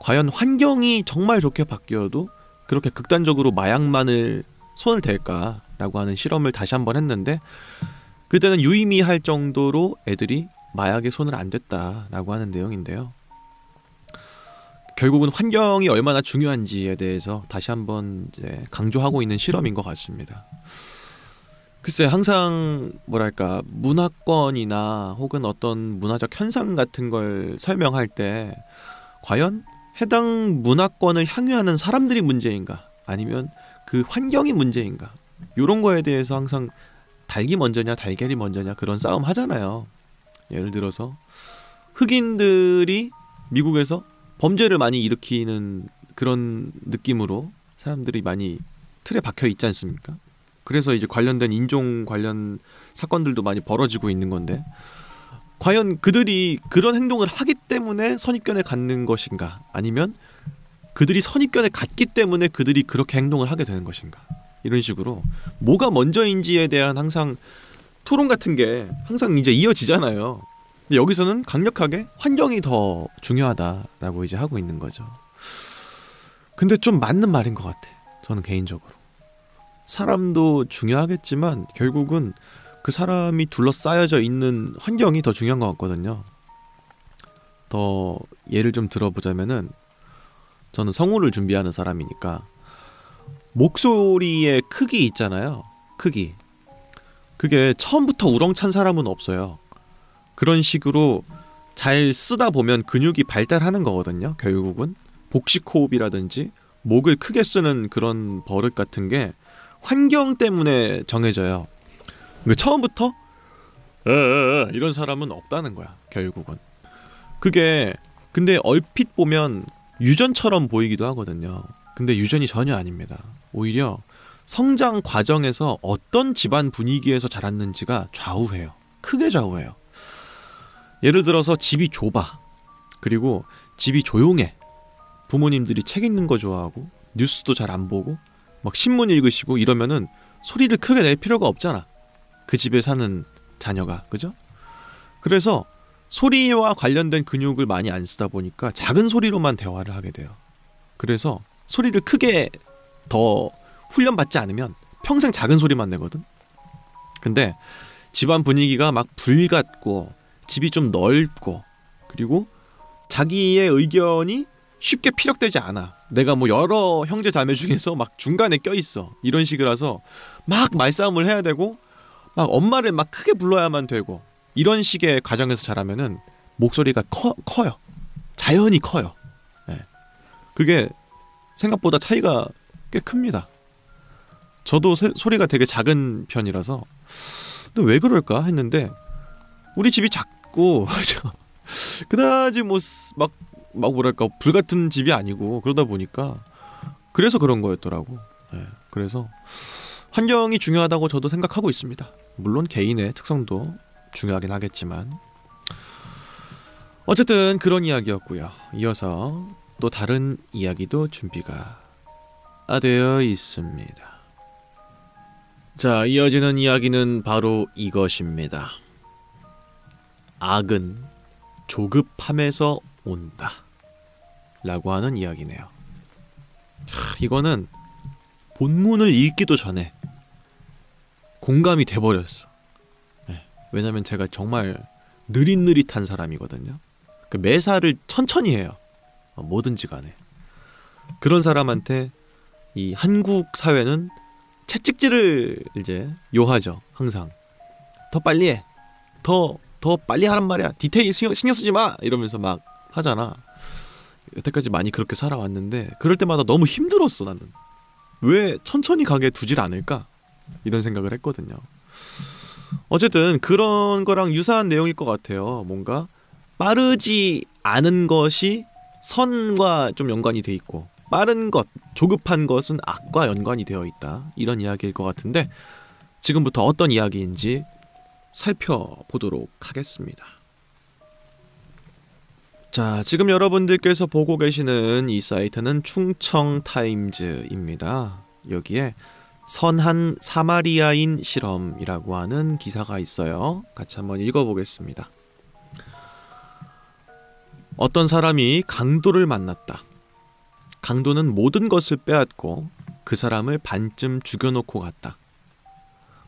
과연 환경이 정말 좋게 바뀌어도 그렇게 극단적으로 마약만을 손을 댈까라고 하는 실험을 다시 한번 했는데 그때는 유의미할 정도로 애들이 마약에 손을 안 댔다라고 하는 내용인데요. 결국은 환경이 얼마나 중요한지에 대해서 다시 한번 이제 강조하고 있는 실험인 것 같습니다. 글쎄 항상 뭐랄까 문화권이나 혹은 어떤 문화적 현상 같은 걸 설명할 때 과연 해당 문화권을 향유하는 사람들이 문제인가 아니면 그 환경이 문제인가 이런 거에 대해서 항상 닭이 먼저냐 달걀이 먼저냐 그런 싸움 하잖아요. 예를 들어서 흑인들이 미국에서 범죄를 많이 일으키는 그런 느낌으로 사람들이 많이 틀에 박혀 있지 않습니까? 그래서 이제 관련된 인종 관련 사건들도 많이 벌어지고 있는 건데 과연 그들이 그런 행동을 하기 때문에 선입견을 갖는 것인가 아니면 그들이 선입견을 갖기 때문에 그들이 그렇게 행동을 하게 되는 것인가 이런 식으로 뭐가 먼저인지에 대한 항상 토론 같은 게 항상 이제 이어지잖아요. 근데 여기서는 강력하게 환경이 더 중요하다라고 이제 하고 있는 거죠. 근데 좀 맞는 말인 것 같아. 저는 개인적으로. 사람도 중요하겠지만 결국은 그 사람이 둘러싸여져 있는 환경이 더 중요한 것 같거든요. 더 예를 좀 들어보자면은 저는 성우를 준비하는 사람이니까 목소리의 크기 있잖아요. 크기. 그게 처음부터 우렁찬 사람은 없어요. 그런 식으로 잘 쓰다 보면 근육이 발달하는 거거든요. 결국은 복식 호흡이라든지 목을 크게 쓰는 그런 버릇 같은 게 환경 때문에 정해져요. 그러니까 처음부터 이런 사람은 없다는 거야. 결국은 그게 근데 얼핏 보면 유전처럼 보이기도 하거든요. 근데 유전이 전혀 아닙니다. 오히려 성장 과정에서 어떤 집안 분위기에서 자랐는지가 좌우해요. 크게 좌우해요. 예를 들어서 집이 좁아. 그리고 집이 조용해. 부모님들이 책 읽는 거 좋아하고 뉴스도 잘 안 보고 막 신문 읽으시고 이러면은 소리를 크게 낼 필요가 없잖아. 그 집에 사는 자녀가. 그죠? 그래서 소리와 관련된 근육을 많이 안 쓰다 보니까 작은 소리로만 대화를 하게 돼요. 그래서 소리를 크게 더 훈련받지 않으면 평생 작은 소리만 내거든. 근데 집안 분위기가 막 불같고 집이 좀 넓고 그리고 자기의 의견이 쉽게 피력되지 않아. 내가 뭐 여러 형제 자매 중에서 막 중간에 껴있어. 이런 식이라서 막 말싸움을 해야 되고 막 엄마를 막 크게 불러야만 되고 이런 식의 가정에서 자라면은 목소리가 커요. 자연히 커요. 네. 그게 생각보다 차이가 꽤 큽니다. 저도 소리가 되게 작은 편이라서 근데 왜 그럴까 했는데 우리 집이 작고 그다지 뭐 막 뭐랄까 불같은 집이 아니고 그러다 보니까 그래서 그런 거였더라고. 네. 그래서 환경이 중요하다고 저도 생각하고 있습니다. 물론 개인의 특성도 중요하긴 하겠지만 어쨌든 그런 이야기였고요. 이어서 또 다른 이야기도 준비가 되어 있습니다. 자, 이어지는 이야기는 바로 이것입니다. 악은 조급함에서 온다 라고 하는 이야기네요. 이거는 본문을 읽기도 전에 공감이 돼버렸어. 네, 왜냐면 제가 정말 느릿느릿한 사람이거든요. 그 매사를 천천히 해요. 뭐든지 간에. 그런 사람한테 이 한국 사회는 채찍질을 이제 요하죠. 항상 더 빨리 해. 더 빨리 하란 말이야. 디테일 신경 쓰지 마. 이러면서 막 하잖아. 여태까지 많이 그렇게 살아왔는데 그럴 때마다 너무 힘들었어. 나는 왜 천천히 가게 두질 않을까 이런 생각을 했거든요. 어쨌든 그런 거랑 유사한 내용일 것 같아요. 뭔가 빠르지 않은 것이 선과 좀 연관이 돼 있고 빠른 것, 조급한 것은 악과 연관이 되어 있다. 이런 이야기일 것 같은데 지금부터 어떤 이야기인지 살펴보도록 하겠습니다. 자, 지금 여러분들께서 보고 계시는 이 사이트는 충청타임즈입니다. 여기에 선한 사마리아인 실험이라고 하는 기사가 있어요. 같이 한번 읽어보겠습니다. 어떤 사람이 강도를 만났다. 강도는 모든 것을 빼앗고 그 사람을 반쯤 죽여놓고 갔다.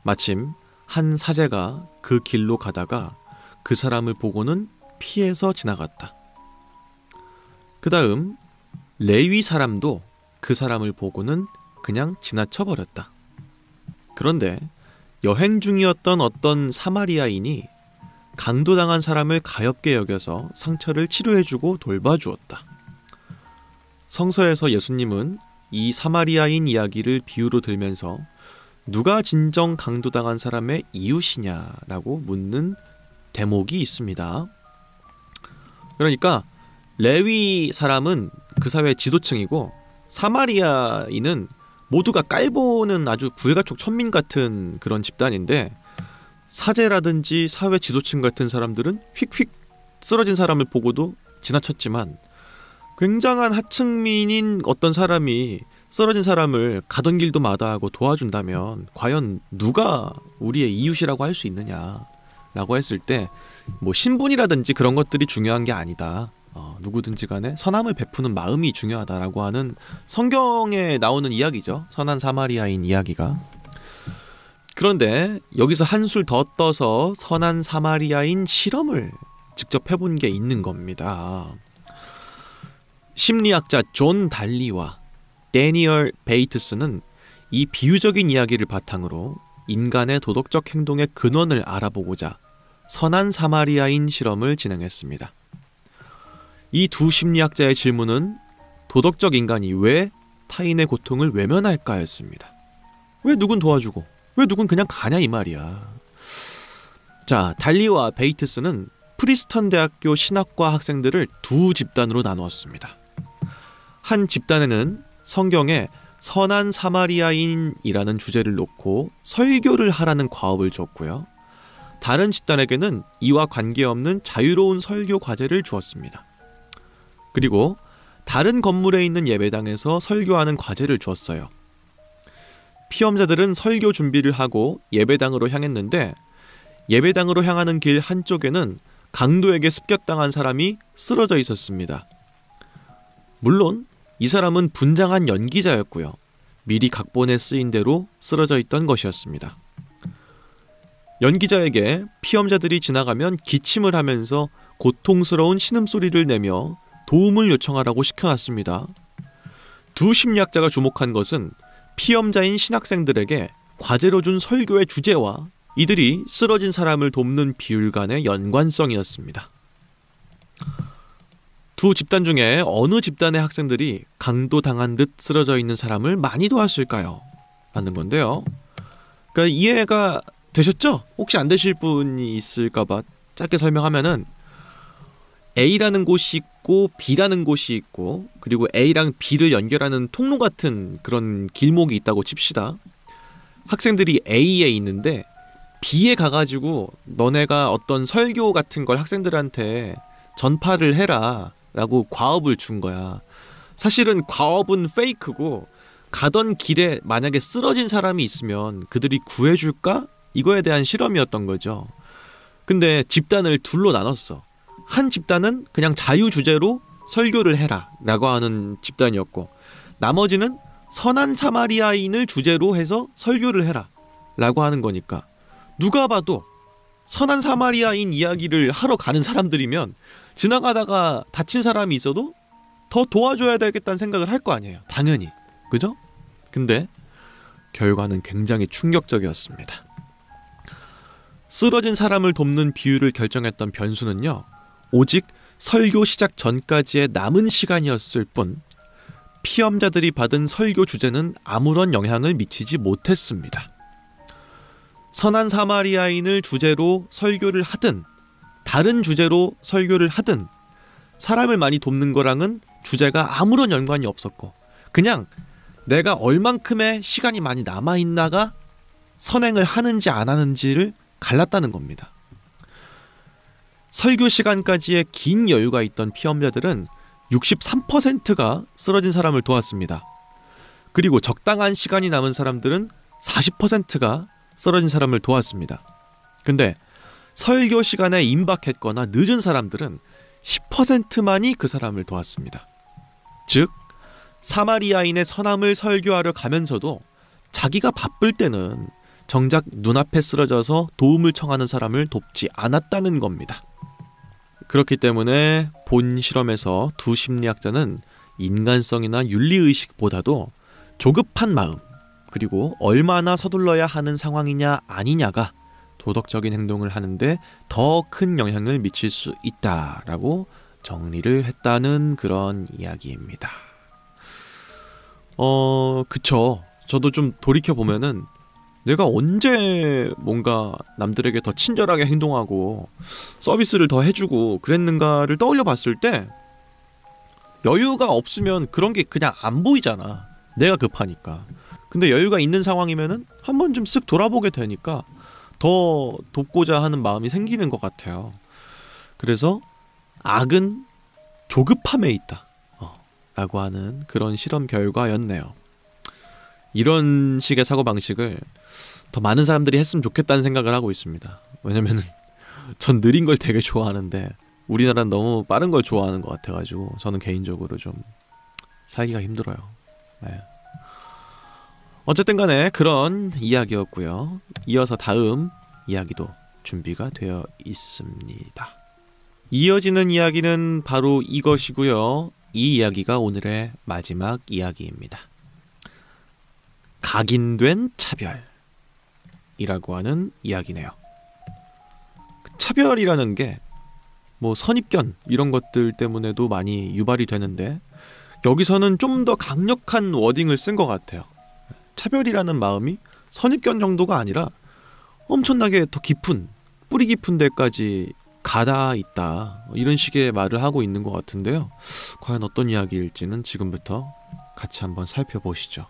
마침 한 사제가 그 길로 가다가 그 사람을 보고는 피해서 지나갔다. 그 다음 레위 사람도 그 사람을 보고는 그냥 지나쳐버렸다. 그런데 여행 중이었던 어떤 사마리아인이 강도당한 사람을 가엾게 여겨서 상처를 치료해주고 돌봐주었다. 성서에서 예수님은 이 사마리아인 이야기를 비유로 들면서 누가 진정 강도당한 사람의 이웃이냐라고 묻는 대목이 있습니다. 그러니까 레위 사람은 그 사회의 지도층이고 사마리아인은 모두가 깔보는 아주 부회가족 천민 같은 그런 집단인데, 사제라든지 사회 지도층 같은 사람들은 휙휙 쓰러진 사람을 보고도 지나쳤지만 굉장한 하층민인 어떤 사람이 쓰러진 사람을 가던 길도 마다하고 도와준다면 과연 누가 우리의 이웃이라고 할 수 있느냐라고 했을 때 뭐 신분이라든지 그런 것들이 중요한 게 아니다. 누구든지 간에 선함을 베푸는 마음이 중요하다라고 하는 성경에 나오는 이야기죠. 선한 사마리아인 이야기가. 그런데 여기서 한술 더 떠서 선한 사마리아인 실험을 직접 해본 게 있는 겁니다. 심리학자 존 달리와 데니얼 베이트스는 이 비유적인 이야기를 바탕으로 인간의 도덕적 행동의 근원을 알아보고자 선한 사마리아인 실험을 진행했습니다. 이 두 심리학자의 질문은 도덕적 인간이 왜 타인의 고통을 외면할까였습니다. 왜 누군 도와주고 왜 누군 그냥 가냐 이 말이야. 자, 달리와 베이트스는 프리스턴 대학교 신학과 학생들을 두 집단으로 나누었습니다. 한 집단에는 성경에 선한 사마리아인이라는 주제를 놓고 설교를 하라는 과업을 줬고요. 다른 집단에게는 이와 관계없는 자유로운 설교 과제를 주었습니다. 그리고 다른 건물에 있는 예배당에서 설교하는 과제를 주었어요. 피험자들은 설교 준비를 하고 예배당으로 향했는데, 예배당으로 향하는 길 한쪽에는 강도에게 습격당한 사람이 쓰러져 있었습니다. 물론 이 사람은 분장한 연기자였고요. 미리 각본에 쓰인 대로 쓰러져 있던 것이었습니다. 연기자에게 피험자들이 지나가면 기침을 하면서 고통스러운 신음소리를 내며 도움을 요청하라고 시켜놨습니다. 두 심리학자가 주목한 것은 피험자인 신학생들에게 과제로 준 설교의 주제와 이들이 쓰러진 사람을 돕는 비율 간의 연관성이었습니다. 두 집단 중에 어느 집단의 학생들이 강도당한 듯 쓰러져 있는 사람을 많이 도왔을까요? 라는 건데요. 그러니까 이해가 되셨죠? 혹시 안 되실 분이 있을까봐 짧게 설명하면은, A라는 곳이 있고 B라는 곳이 있고, 그리고 A랑 B를 연결하는 통로 같은 그런 길목이 있다고 칩시다. 학생들이 A에 있는데 B에 가가지고 너네가 어떤 설교 같은 걸 학생들한테 전파를 해라 라고 과업을 준 거야. 사실은 과업은 페이크고, 가던 길에 만약에 쓰러진 사람이 있으면 그들이 구해줄까? 이거에 대한 실험이었던 거죠. 근데 집단을 둘로 나눴어. 한 집단은 그냥 자유주제로 설교를 해라 라고 하는 집단이었고, 나머지는 선한 사마리아인을 주제로 해서 설교를 해라 라고 하는 거니까, 누가 봐도 선한 사마리아인 이야기를 하러 가는 사람들이면 지나가다가 다친 사람이 있어도 더 도와줘야 되겠다는 생각을 할 거 아니에요. 당연히. 그죠? 근데 결과는 굉장히 충격적이었습니다. 쓰러진 사람을 돕는 비율을 결정했던 변수는요, 오직 설교 시작 전까지의 남은 시간이었을 뿐, 피험자들이 받은 설교 주제는 아무런 영향을 미치지 못했습니다. 선한 사마리아인을 주제로 설교를 하든 다른 주제로 설교를 하든 사람을 많이 돕는 거랑은 주제가 아무런 연관이 없었고, 그냥 내가 얼만큼의 시간이 많이 남아있나가 선행을 하는지 안 하는지를 갈랐다는 겁니다. 설교 시간까지의 긴 여유가 있던 피험자들은 63%가 쓰러진 사람을 도왔습니다. 그리고 적당한 시간이 남은 사람들은 40%가 쓰러진 사람을 도왔습니다. 근데 설교 시간에 임박했거나 늦은 사람들은 10%만이 그 사람을 도왔습니다. 즉 사마리아인의 선함을 설교하러 가면서도 자기가 바쁠 때는 정작 눈앞에 쓰러져서 도움을 청하는 사람을 돕지 않았다는 겁니다. 그렇기 때문에 본 실험에서 두 심리학자는 인간성이나 윤리의식보다도 조급한 마음, 그리고 얼마나 서둘러야 하는 상황이냐 아니냐가 도덕적인 행동을 하는데 더 큰 영향을 미칠 수 있다라고 정리를 했다는 그런 이야기입니다. 그쵸. 저도 좀 돌이켜보면은 내가 언제 뭔가 남들에게 더 친절하게 행동하고 서비스를 더 해주고 그랬는가를 떠올려 봤을 때 여유가 없으면 그런 게 그냥 안 보이잖아. 내가 급하니까. 근데 여유가 있는 상황이면은 한번 좀 쓱 돌아보게 되니까 더 돕고자 하는 마음이 생기는 것 같아요. 그래서 악은 조급함에 있다 라고 하는 그런 실험 결과였네요. 이런 식의 사고방식을 더 많은 사람들이 했으면 좋겠다는 생각을 하고 있습니다. 왜냐면은 전 느린 걸 되게 좋아하는데 우리나라는 너무 빠른 걸 좋아하는 것 같아가지고 저는 개인적으로 좀 살기가 힘들어요. 네. 어쨌든 간에 그런 이야기였고요. 이어서 다음 이야기도 준비가 되어 있습니다. 이어지는 이야기는 바로 이것이고요. 이 이야기가 오늘의 마지막 이야기입니다. 각인된 차별이라고 하는 이야기네요. 차별이라는 게 뭐 선입견 이런 것들 때문에도 많이 유발이 되는데 여기서는 좀 더 강력한 워딩을 쓴 것 같아요. 차별이라는 마음이 선입견 정도가 아니라 엄청나게 더 깊은, 뿌리 깊은 데까지 가다 있다, 이런 식의 말을 하고 있는 것 같은데요. 과연 어떤 이야기일지는 지금부터 같이 한번 살펴보시죠.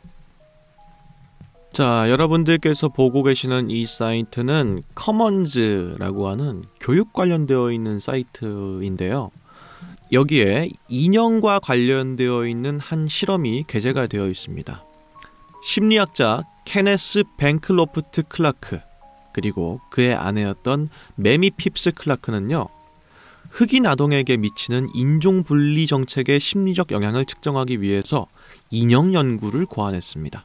자, 여러분들께서 보고 계시는 이 사이트는 커먼즈라고 하는 교육 관련되어 있는 사이트인데요. 여기에 인형과 관련되어 있는 한 실험이 게재가 되어 있습니다. 심리학자 케네스 뱅클로프트 클라크, 그리고 그의 아내였던 매미 핍스 클라크는요, 흑인 아동에게 미치는 인종분리 정책의 심리적 영향을 측정하기 위해서 인형 연구를 고안했습니다.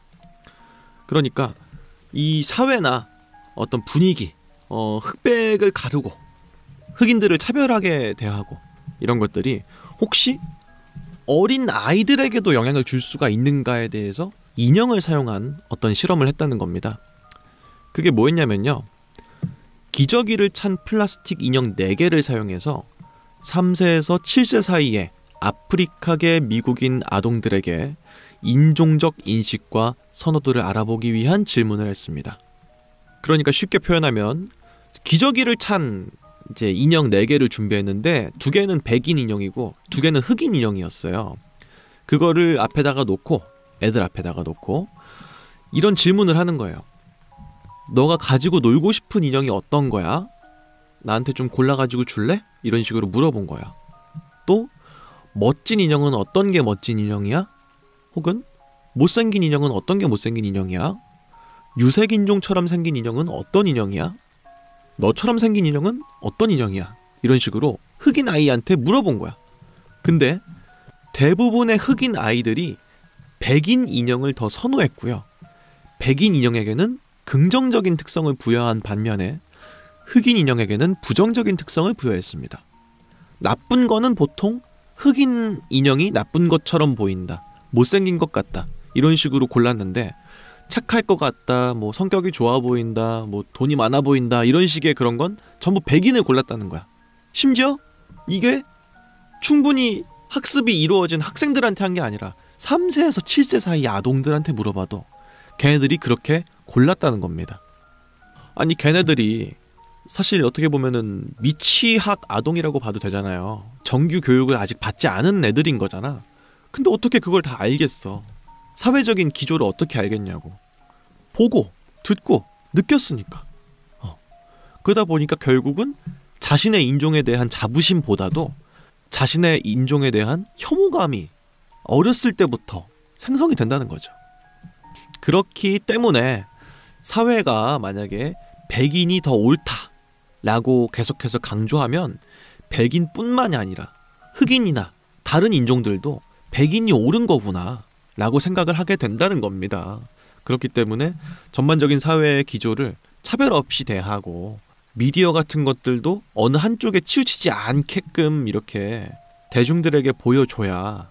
그러니까 이 사회나 어떤 분위기, 흑백을 가르고 흑인들을 차별하게 대하고 이런 것들이 혹시 어린 아이들에게도 영향을 줄 수가 있는가에 대해서 인형을 사용한 어떤 실험을 했다는 겁니다. 그게 뭐였냐면요, 기저귀를 찬 플라스틱 인형 4개를 사용해서 3세에서 7세 사이에 아프리카계 미국인 아동들에게 인종적 인식과 선호도를 알아보기 위한 질문을 했습니다. 그러니까 쉽게 표현하면 기저귀를 찬 이제 인형 4개를 준비했는데 2개는 백인 인형이고 2개는 흑인 인형이었어요. 그거를 앞에다가 놓고, 애들 앞에다가 놓고 이런 질문을 하는 거예요. 너가 가지고 놀고 싶은 인형이 어떤 거야? 나한테 좀 골라가지고 줄래? 이런 식으로 물어본 거야. 또 멋진 인형은 어떤 게 멋진 인형이야? 혹은 못생긴 인형은 어떤 게 못생긴 인형이야? 유색인종처럼 생긴 인형은 어떤 인형이야? 너처럼 생긴 인형은 어떤 인형이야? 이런 식으로 흑인 아이한테 물어본 거야. 근데 대부분의 흑인 아이들이 백인 인형을 더 선호했고요. 백인 인형에게는 긍정적인 특성을 부여한 반면에 흑인 인형에게는 부정적인 특성을 부여했습니다. 나쁜 거는 보통 흑인 인형이 나쁜 것처럼 보인다, 못생긴 것 같다, 이런 식으로 골랐는데 착할 것 같다, 뭐 성격이 좋아 보인다, 뭐 돈이 많아 보인다, 이런 식의 그런 건 전부 백인을 골랐다는 거야. 심지어 이게 충분히 학습이 이루어진 학생들한테 한 게 아니라 3세에서 7세 사이 아동들한테 물어봐도 걔네들이 그렇게 골랐다는 겁니다. 아니, 걔네들이 사실 어떻게 보면은 미취학 아동이라고 봐도 되잖아요. 정규 교육을 아직 받지 않은 애들인 거잖아. 근데 어떻게 그걸 다 알겠어? 사회적인 기조를 어떻게 알겠냐고. 보고, 듣고, 느꼈으니까. 그러다 보니까 결국은 자신의 인종에 대한 자부심보다도 자신의 인종에 대한 혐오감이 어렸을 때부터 생성이 된다는 거죠. 그렇기 때문에 사회가 만약에 백인이 더 옳다라고 계속해서 강조하면 백인뿐만이 아니라 흑인이나 다른 인종들도 백인이 옳은 거구나, 라고 생각을 하게 된다는 겁니다. 그렇기 때문에 전반적인 사회의 기조를 차별 없이 대하고 미디어 같은 것들도 어느 한쪽에 치우치지 않게끔 이렇게 대중들에게 보여줘야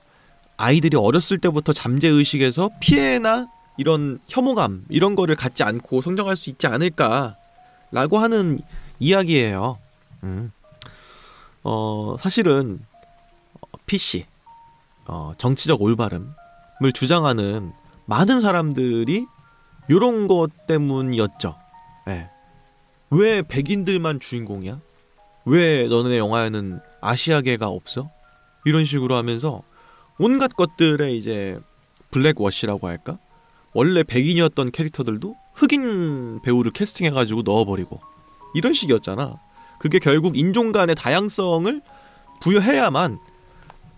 아이들이 어렸을 때부터 잠재의식에서 피해나 이런 혐오감 이런 거를 갖지 않고 성장할 수 있지 않을까라고 하는 이야기예요. 사실은 PC, 정치적 올바름을 주장하는 많은 사람들이 이런 것 때문이었죠. 네. 왜 백인들만 주인공이야? 왜 너네 영화에는 아시아계가 없어? 이런 식으로 하면서 온갖 것들에 이제 블랙워시라고 할까? 원래 백인이었던 캐릭터들도 흑인 배우를 캐스팅해가지고 넣어버리고 이런 식이었잖아. 그게 결국 인종 간의 다양성을 부여해야만,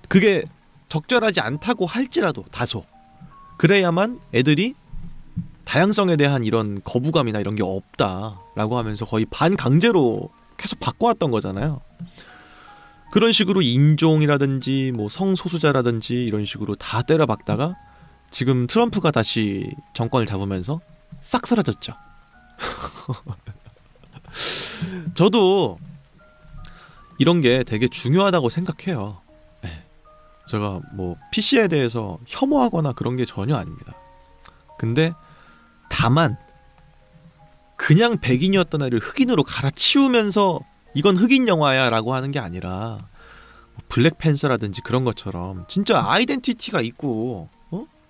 그게 적절하지 않다고 할지라도 다소 그래야만 애들이 다양성에 대한 이런 거부감이나 이런 게 없다라고 하면서 거의 반강제로 계속 바꿔왔던 거잖아요. 그런 식으로 인종이라든지 뭐 성소수자라든지 이런 식으로 다 때려박다가 지금 트럼프가 다시 정권을 잡으면서 싹 사라졌죠. 저도 이런 게 되게 중요하다고 생각해요. 제가 뭐 PC에 대해서 혐오하거나 그런 게 전혀 아닙니다. 근데 다만 그냥 백인이었던 애를 흑인으로 갈아치우면서 이건 흑인 영화야 라고 하는 게 아니라 블랙팬서라든지 그런 것처럼 진짜 아이덴티티가 있고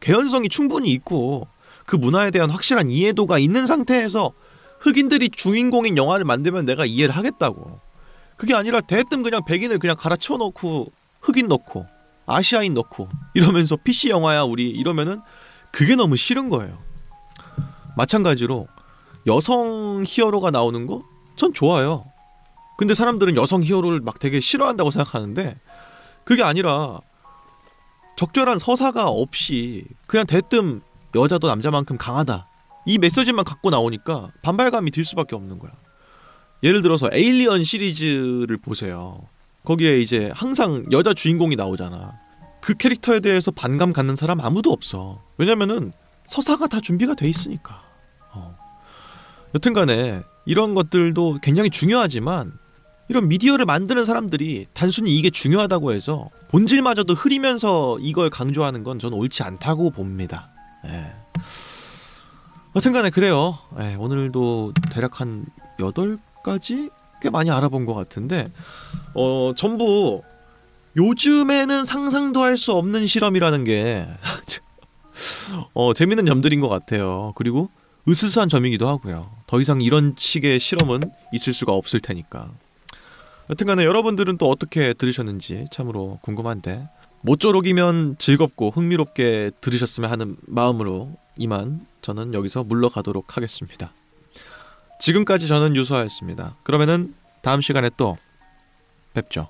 개연성이 충분히 있고 그 문화에 대한 확실한 이해도가 있는 상태에서 흑인들이 주인공인 영화를 만들면 내가 이해를 하겠다고. 그게 아니라 대뜸 그냥 백인을 그냥 갈아치워 놓고 흑인 넣고 아시아인 넣고 이러면서 PC 영화야 우리 이러면은 그게 너무 싫은 거예요. 마찬가지로 여성 히어로가 나오는 거 전 좋아요. 근데 사람들은 여성 히어로를 막 되게 싫어한다고 생각하는데 그게 아니라 적절한 서사가 없이 그냥 대뜸 여자도 남자만큼 강하다 이 메시지만 갖고 나오니까 반발감이 들 수밖에 없는 거야. 예를 들어서 에일리언 시리즈를 보세요. 거기에 이제 항상 여자 주인공이 나오잖아. 그 캐릭터에 대해서 반감 갖는 사람 아무도 없어. 왜냐면은 서사가 다 준비가 돼 있으니까. 여튼간에 이런 것들도 굉장히 중요하지만 이런 미디어를 만드는 사람들이 단순히 이게 중요하다고 해서 본질마저도 흐리면서 이걸 강조하는 건 저는 옳지 않다고 봅니다. 여튼간에 그래요. 오늘도 대략 한 8가지? 꽤 많이 알아본 것 같은데 전부 요즘에는 상상도 할 수 없는 실험이라는 게 재밌는 점들인 것 같아요. 그리고 으스스한 점이기도 하고요. 더 이상 이런 식의 실험은 있을 수가 없을 테니까. 여튼간에 여러분들은 또 어떻게 들으셨는지 참으로 궁금한데 모쪼록이면 즐겁고 흥미롭게 들으셨으면 하는 마음으로 이만 저는 여기서 물러가도록 하겠습니다. 지금까지 저는 유수하였습니다. 그러면은 다음 시간에 또 뵙죠.